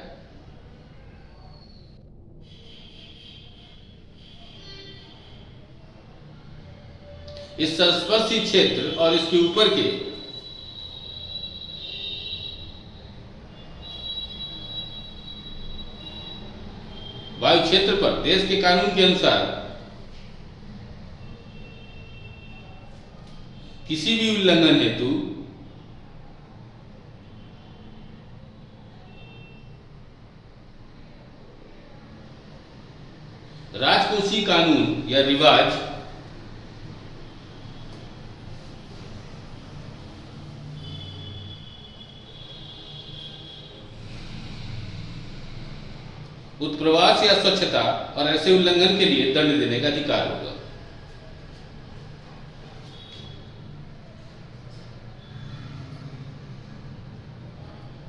इस संस्पर्शी क्षेत्र और इसके ऊपर के वायु क्षेत्र पर देश के कानून के अनुसार किसी भी उल्लंघन हेतु राजकोषीय कानून या रिवाज उत्प्रवास या स्वच्छता और ऐसे उल्लंघन के लिए दंड देने का अधिकार होगा।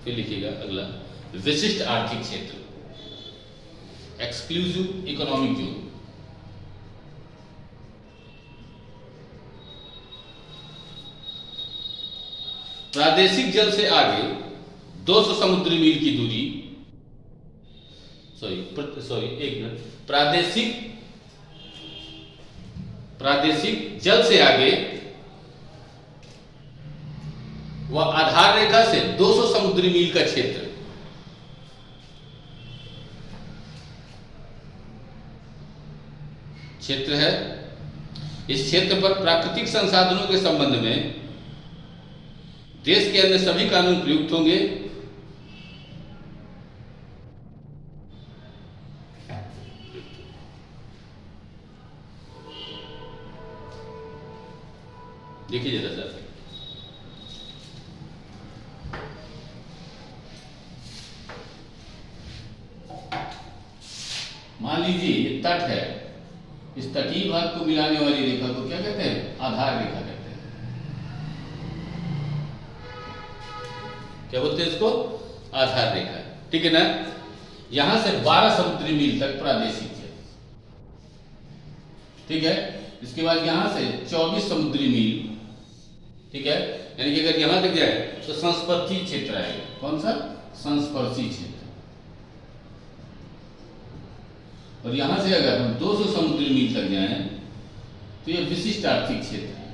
फिर लिखिएगा अगला विशिष्ट आर्थिक क्षेत्र, एक्सक्लूसिव इकोनॉमिक जोन। प्रादेशिक जल से आगे 200 समुद्री मील की दूरी, एक मिनट, प्रादेशिक जल से आगे व आधार रेखा से 200 समुद्री मील का क्षेत्र है। इस क्षेत्र पर प्राकृतिक संसाधनों के संबंध में देश के अन्य सभी कानून प्रयुक्त होंगे। देखिए जरा सर, मान लीजिए ये तट है, इस तटीय भाग को मिलाने वाली रेखा को क्या कहते हैं? आधार रेखा कहते हैं। क्या बोलते हैं इसको? आधार रेखा। ठीक है ना। यहां से 12 समुद्री मील तक प्रादेशिक है। ठीक है। इसके बाद यहां से 24 समुद्री मील, ठीक है, यानी कि अगर यहां तक जाए तो संस्पर्शी क्षेत्र आएगा। कौन सा? संस्पर्शी क्षेत्र। और यहां से अगर हम 200 समुद्री मील तक जाएं तो यह विशिष्ट आर्थिक क्षेत्र है।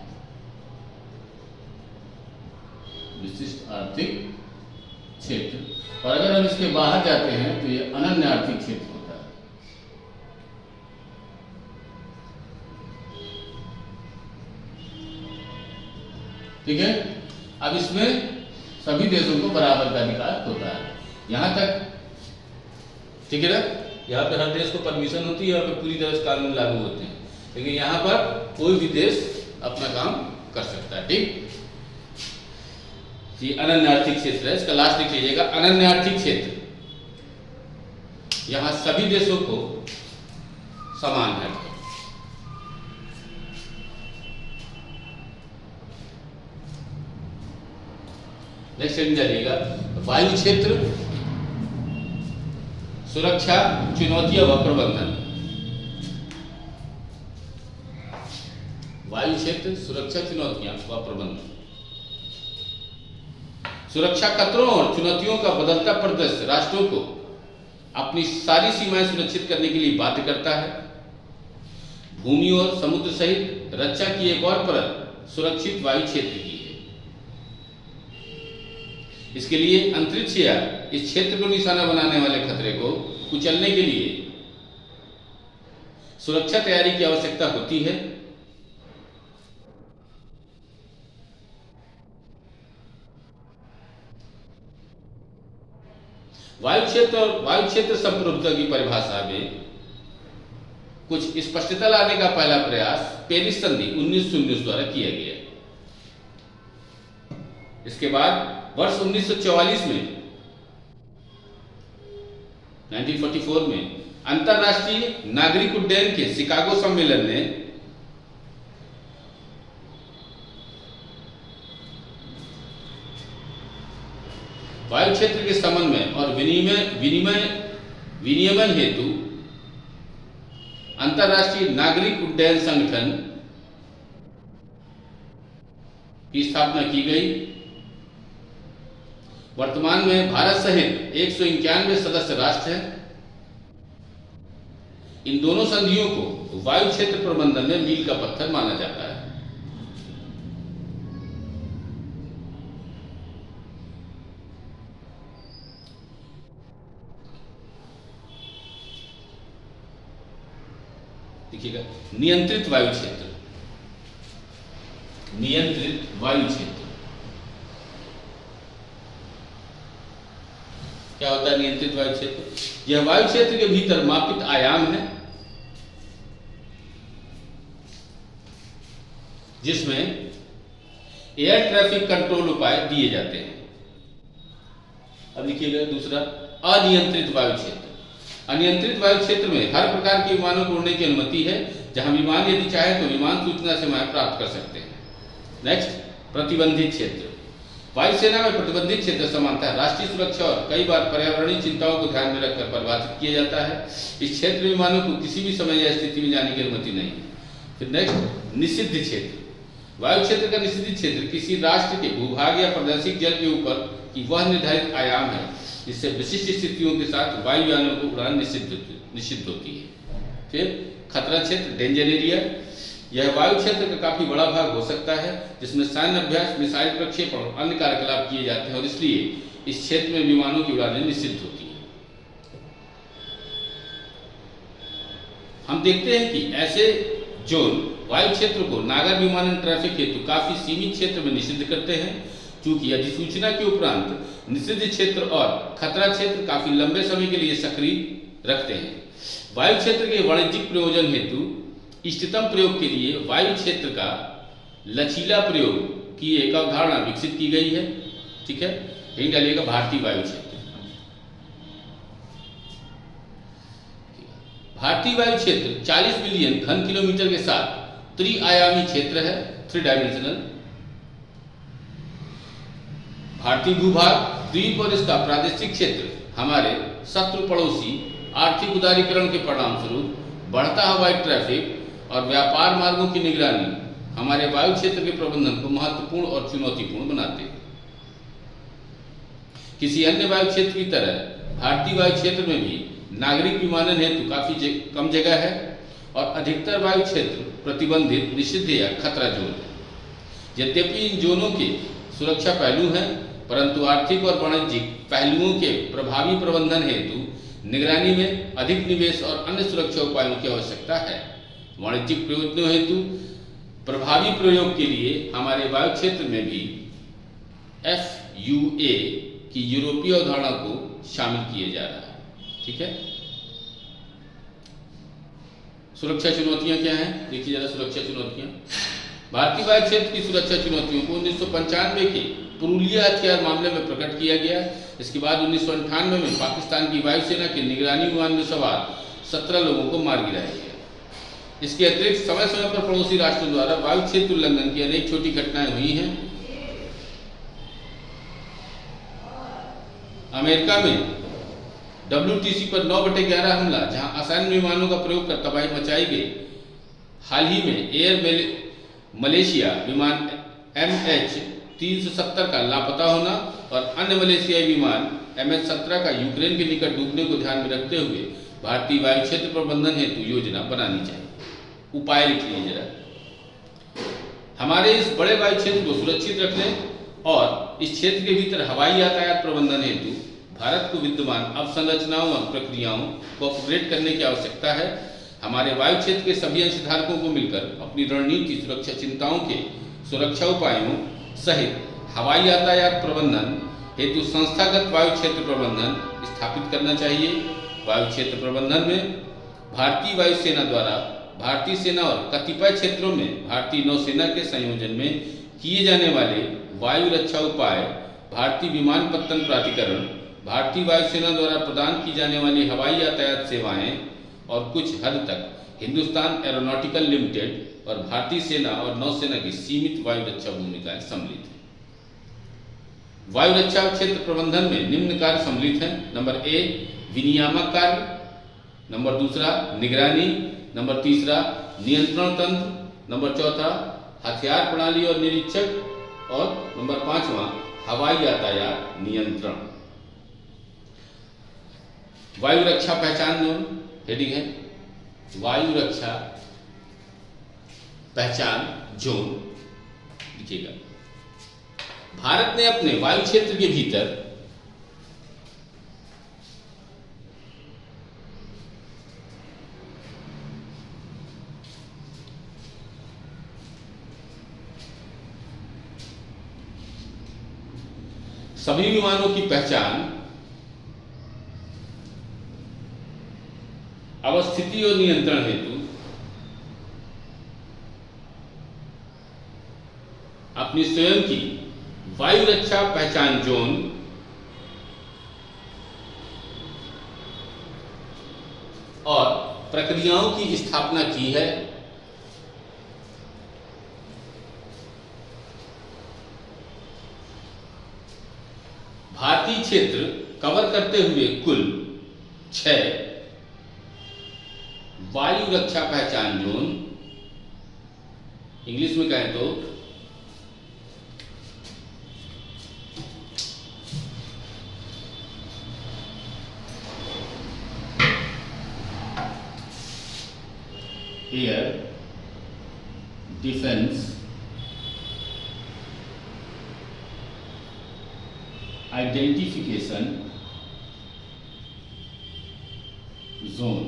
विशिष्ट आर्थिक क्षेत्र। और अगर हम इसके बाहर जाते हैं तो ये अनन्य आर्थिक क्षेत्र होता है। ठीक है, अब इसमें सभी देशों को बराबर का अधिकार होता है, यहां तक ठीक है ना। यहाँ पे हर देश को परमिशन होती है, यहाँ पे पूरी तरह से कानून लागू होते हैं, लेकिन यहाँ पर कोई भी देश अपना काम कर सकता है। ठीक, ये अनन्य आर्थिक क्षेत्र है, इसका लास्ट लिख लीजिएगा, अनन्य आर्थिक क्षेत्र। यहाँ सभी देशों को समान है। नेक्स्ट जाइएगा, वायु क्षेत्र, सुरक्षा, चुनौतियां व प्रबंधन। वायु क्षेत्र, सुरक्षा, चुनौतियां व प्रबंधन। सुरक्षा खतरों और चुनौतियों का बदलता परिदृश्य राष्ट्रों को अपनी सारी सीमाएं सुरक्षित करने के लिए बाध्य करता है। भूमि और समुद्र सहित रक्षा की एक और परत सुरक्षित वायु क्षेत्र की है। इसके लिए अंतरिक्ष या इस क्षेत्र को निशाना बनाने वाले खतरे को कुचलने के लिए सुरक्षा तैयारी की आवश्यकता होती है। वायु क्षेत्र और वायु क्षेत्र संप्रभुता की परिभाषा में कुछ स्पष्टता लाने का पहला प्रयास पेरिस संधि 1919 द्वारा किया गया। इसके बाद वर्ष 1944 में 1944 में अंतरराष्ट्रीय नागरिक उड्डयन के शिकागो सम्मेलन ने वायु क्षेत्र के समन्वय और विनियमन हेतु अंतरराष्ट्रीय नागरिक उड्डयन संगठन की स्थापना की गई। वर्तमान में भारत सहित 191 सदस्य राष्ट्र हैं। इन दोनों संधियों को वायु क्षेत्र प्रबंधन में मील का पत्थर माना जाता है। देखिएगा, नियंत्रित वायु क्षेत्र, नियंत्रित वायु क्षेत्र क्या होता है? नियंत्रित वायु क्षेत्र, यह वायु क्षेत्र के भीतर मापित आयाम है जिसमें एयर ट्रैफिक कंट्रोल उपाय दिए जाते हैं। अब लिखिएगा दूसरा, अनियंत्रित वायु क्षेत्र। अनियंत्रित वायु क्षेत्र में हर प्रकार के विमानों को उड़ने की अनुमति है, जहां विमान यदि चाहे तो विमान सूचना सेवाएं प्राप्त कर सकते हैं। नेक्स्ट, प्रतिबंधित क्षेत्र। वायुसेना में प्रतिबंधित क्षेत्र सामान्यतः राष्ट्रीय सुरक्षा और कई बार पर्यावरणीय चिंताओं को ध्यान में रखकर परिभाषित किया जाता है। इस क्षेत्र में विमानों को किसी भी समय या स्थिति में जाने की अनुमति नहीं है। फिर नेक्स्ट, निषिद्ध क्षेत्र। वायु क्षेत्र का निषिद्ध क्षेत्र किसी राष्ट्र के भूभाग या प्रादेशिक जल के ऊपर की वह निर्धारित आयाम है जिससे विशिष्ट स्थितियों के साथ वायुयानों को उड़ान निषिद्ध होती है। फिर खतरा क्षेत्र, डेंजर एरिया। यह वायु क्षेत्र का काफी बड़ा भाग हो सकता है जिसमें सैन्य अभ्यास, मिसाइल प्रक्षेपण और अन्य कार्यकलाप किए जाते हैं और इसलिए इस क्षेत्र में विमानों की उड़ानें निषिद्ध होती हैं। हम देखते हैं कि ऐसे जोन वायु क्षेत्र को नागर विमानन ट्रैफिक हेतु काफी सीमित क्षेत्र में निषिद्ध करते हैं, क्योंकि अधिसूचना के उपरांत निषिद्ध क्षेत्र और खतरा क्षेत्र काफी लंबे समय के लिए सक्रिय रखते हैं। वायु क्षेत्र के वाणिज्यिक प्रयोजन हेतु इष्टतम प्रयोग के लिए वायु क्षेत्र का लचीला प्रयोग की एक अवधारणा विकसित की गई है। ठीक है, यही डालिएगा भारतीय वायु क्षेत्र। भारतीय वायु क्षेत्र 40 मिलियन घन किलोमीटर के साथ त्रिआयामी क्षेत्र है, 3 डायमेंशनल। भारतीय भूभाग, द्वीप और इसका प्रादेशिक क्षेत्र हमारे शत्रु पड़ोसी आर्थिक उदारीकरण के परिणामस्वरूप बढ़ता हवाई ट्रैफिक और व्यापार मार्गों की निगरानी हमारे वायु क्षेत्र के प्रबंधन को महत्वपूर्ण और चुनौतीपूर्ण बनाते हैं। किसी अन्य वायु क्षेत्र की तरह भारतीय वायु क्षेत्र में भी नागरिक विमानन हेतु काफी कम जगह है और अधिकतर वायु क्षेत्र प्रतिबंधित, निषिद्ध या खतरा जोन है। यद्यपि इन जोनों के सुरक्षा पहलू हैं, परंतु आर्थिक और वाणिज्यिक पहलुओं के प्रभावी प्रबंधन हेतु निगरानी में अधिक निवेश और अन्य सुरक्षा उपायों की आवश्यकता है। वाणिज्यिक प्रयोजनों हेतु प्रभावी प्रयोग के लिए हमारे वायु क्षेत्र में भी FUA की यूरोपीय अवधारणा को शामिल किया जा रहा है। ठीक है, सुरक्षा चुनौतियां क्या हैं? देखिए जरा सुरक्षा चुनौतियां। भारतीय वायु क्षेत्र की सुरक्षा चुनौतियों को 1995 के पुरुलिया हथियार मामले में प्रकट किया गया। इसके बाद 1998 में पाकिस्तान की वायुसेना के निगरानी विमान में सवार 17 लोगों को मार गिराया गया। इसके अतिरिक्त समय समय पर पड़ोसी राष्ट्रों द्वारा वायु क्षेत्र उल्लंघन की अनेक छोटी घटनाएं हुई हैं। अमेरिका में WTC पर 9/11 हमला, जहां असैन्य विमानों का प्रयोग कर तबाही मचाई गई। हाल ही में एयर मलेशिया विमान MH370 का लापता होना और अन्य मलेशियाई विमान MH17 का यूक्रेन के निकट डूबने को ध्यान में रखते हुए भारतीय वायु क्षेत्र प्रबंधन हेतु योजना बनानी चाहिए। उपाय लिखिए जरा। हमारे इस बड़े वायु क्षेत्र को सुरक्षित रखने और इस क्षेत्र के भीतर हवाई यातायात प्रबंधन हेतु भारत को विद्यमान अवसंरचनाओं और प्रक्रियाओं को अपग्रेड करने की आवश्यकता है। हमारे वायु क्षेत्र के सभी अंशधारकों को मिलकर अपनी रणनीति सुरक्षा चिंताओं के सुरक्षा उपायों सहित हवाई यातायात प्रबंधन हेतु संस्थागत वायु क्षेत्र प्रबंधन स्थापित करना चाहिए। वायु क्षेत्र प्रबंधन में भारतीय वायुसेना द्वारा भारतीय सेना और कतिपय क्षेत्रों में भारतीय नौसेना के संयोजन में किए जाने वाले वायु रक्षा उपाय, भारतीय विमानपत्तन प्राधिकरण, भारतीय वायुसेना द्वारा प्रदान की जाने वाली हवाई यातायात सेवाएं और कुछ हद तक हिंदुस्तान एरोनॉटिकल लिमिटेड और भारतीय सेना और नौसेना की सीमित वायु रक्षा भूमिकाएं सम्मिलित हैं। वायु रक्षा क्षेत्र प्रबंधन में निम्न कार्य सम्मिलित हैं। नंबर A विनियामक कार्य, नंबर 2 निगरानी, नंबर 3 नियंत्रण तंत्र, नंबर 4 हथियार प्रणाली और निरीक्षक और नंबर 5 हवाई यातायात नियंत्रण। वायु रक्षा पहचान जोन हेडिंग है, वायु रक्षा पहचान जोन लिखिएगा। भारत ने अपने वायु क्षेत्र के भीतर सभी विमानों की पहचान, अवस्थिति और नियंत्रण हेतु अपनी स्वयं की वायु रक्षा पहचान जोन और प्रक्रियाओं की स्थापना की है। भारतीय क्षेत्र कवर करते हुए कुल 6 वायु रक्षा पहचान जोन, इंग्लिश में कहें तो air defence identification zone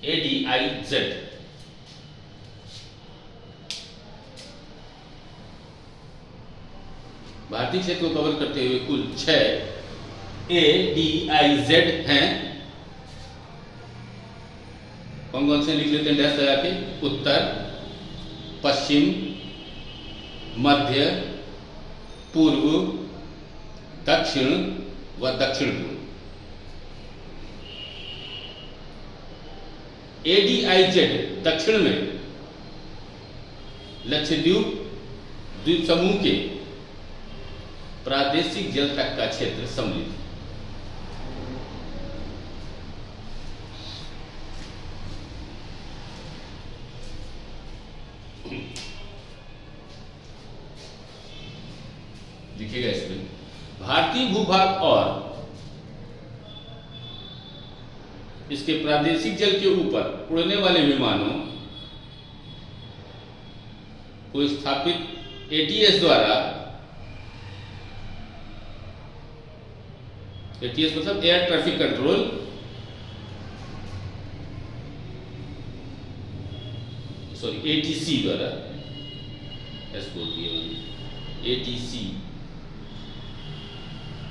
ADIZ। भारतीय क्षेत्र को कवर करते हुए कुल 6 ADIZ हैं। कौन कौन से लिख लेते हैं डैश लगा के? उत्तर, पश्चिम, मध्य, पूर्व, दक्षिण व दक्षिण पूर्व। ADIZ दक्षिण में लक्षद्वीप द्वीप समूह के प्रादेशिक जल तक का क्षेत्र सम्मिलित है। देखिएगा इसमें भारतीय भूभाग और इसके प्रादेशिक जल के ऊपर उड़ने वाले विमानों को स्थापित एटीएस द्वारा, एटीएस मतलब air traffic control, sorry ATC द्वारा, एस बोल दिया मैंने, एटीसी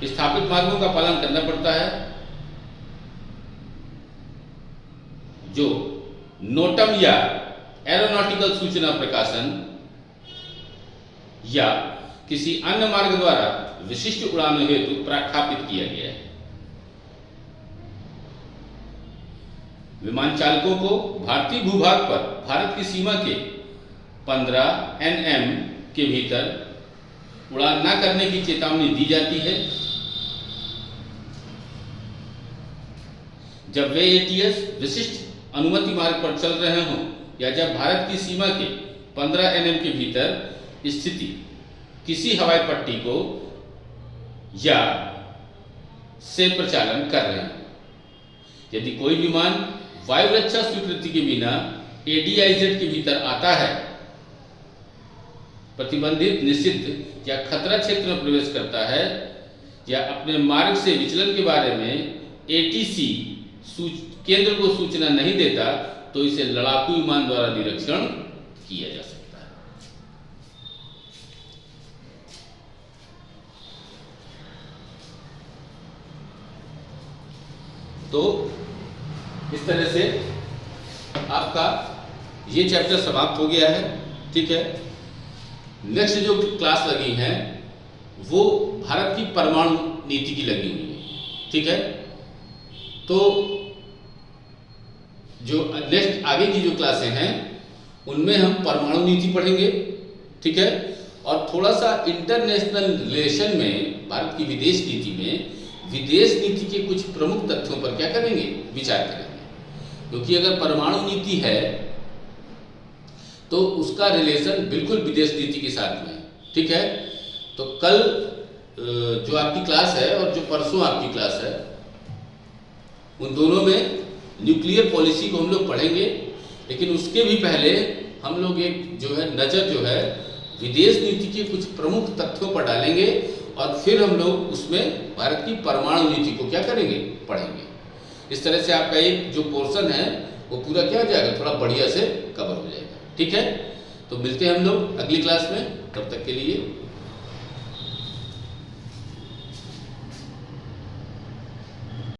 स्थापित मार्गों का पालन करना पड़ता है। जो नोटम या एरोनॉटिकल सूचना प्रकाशन या किसी अन्य मार्ग द्वारा विशिष्ट उड़ानों हेतु प्रख्यापित किया गया है। विमान चालकों को भारतीय भूभाग पर भारत की सीमा के 15 NM के भीतर उड़ान न करने की चेतावनी दी जाती है। जब वे एटीएस विशिष्ट अनुमति मार्ग पर चल रहे हों या जब भारत की सीमा के 15 NM के भीतर स्थिति किसी हवाई पट्टी को या से प्रचालन कर रहे हैं। यदि कोई विमान वायु रक्षा स्वीकृति के बिना ADIZ के भीतर आता है, प्रतिबंधित, निषिद्ध या खतरा क्षेत्र में प्रवेश करता है या अपने मार्ग से विचलन के बारे में ATC केंद्र को सूचना नहीं देता, तो इसे लड़ाकू विमान द्वारा निरीक्षण किया जा सकता है। तो इस तरह से आपका ये चैप्टर समाप्त हो गया है। ठीक है, नेक्स्ट जो क्लास लगी है वो भारत की परमाणु नीति की लगी हुई है। ठीक है, तो जो नेक्स्ट आगे की जो क्लासें हैं उनमें हम परमाणु नीति पढ़ेंगे। ठीक है, और थोड़ा सा इंटरनेशनल रिलेशन में भारत की विदेश नीति में विदेश नीति के कुछ प्रमुख तथ्यों पर क्या करेंगे, विचार करेंगे। क्योंकि अगर परमाणु नीति है तो उसका रिलेशन बिल्कुल विदेश नीति के साथ में है। ठीक है, तो कल जो आपकी क्लास है और जो परसों आपकी क्लास है उन दोनों में न्यूक्लियर पॉलिसी को हम लोग पढ़ेंगे, लेकिन उसके भी पहले हम लोग एक जो है नज़र जो है विदेश नीति के कुछ प्रमुख तथ्यों पर डालेंगे और फिर हम लोग उसमें भारत की परमाणु नीति को क्या करेंगे, पढ़ेंगे। इस तरह से आपका एक जो पोर्शन है वो पूरा क्या हो जाएगा, थोड़ा बढ़िया से कवर हो जाएगा। ठीक है, तो मिलते हैं हम लोग अगली क्लास में, तब तक के लिए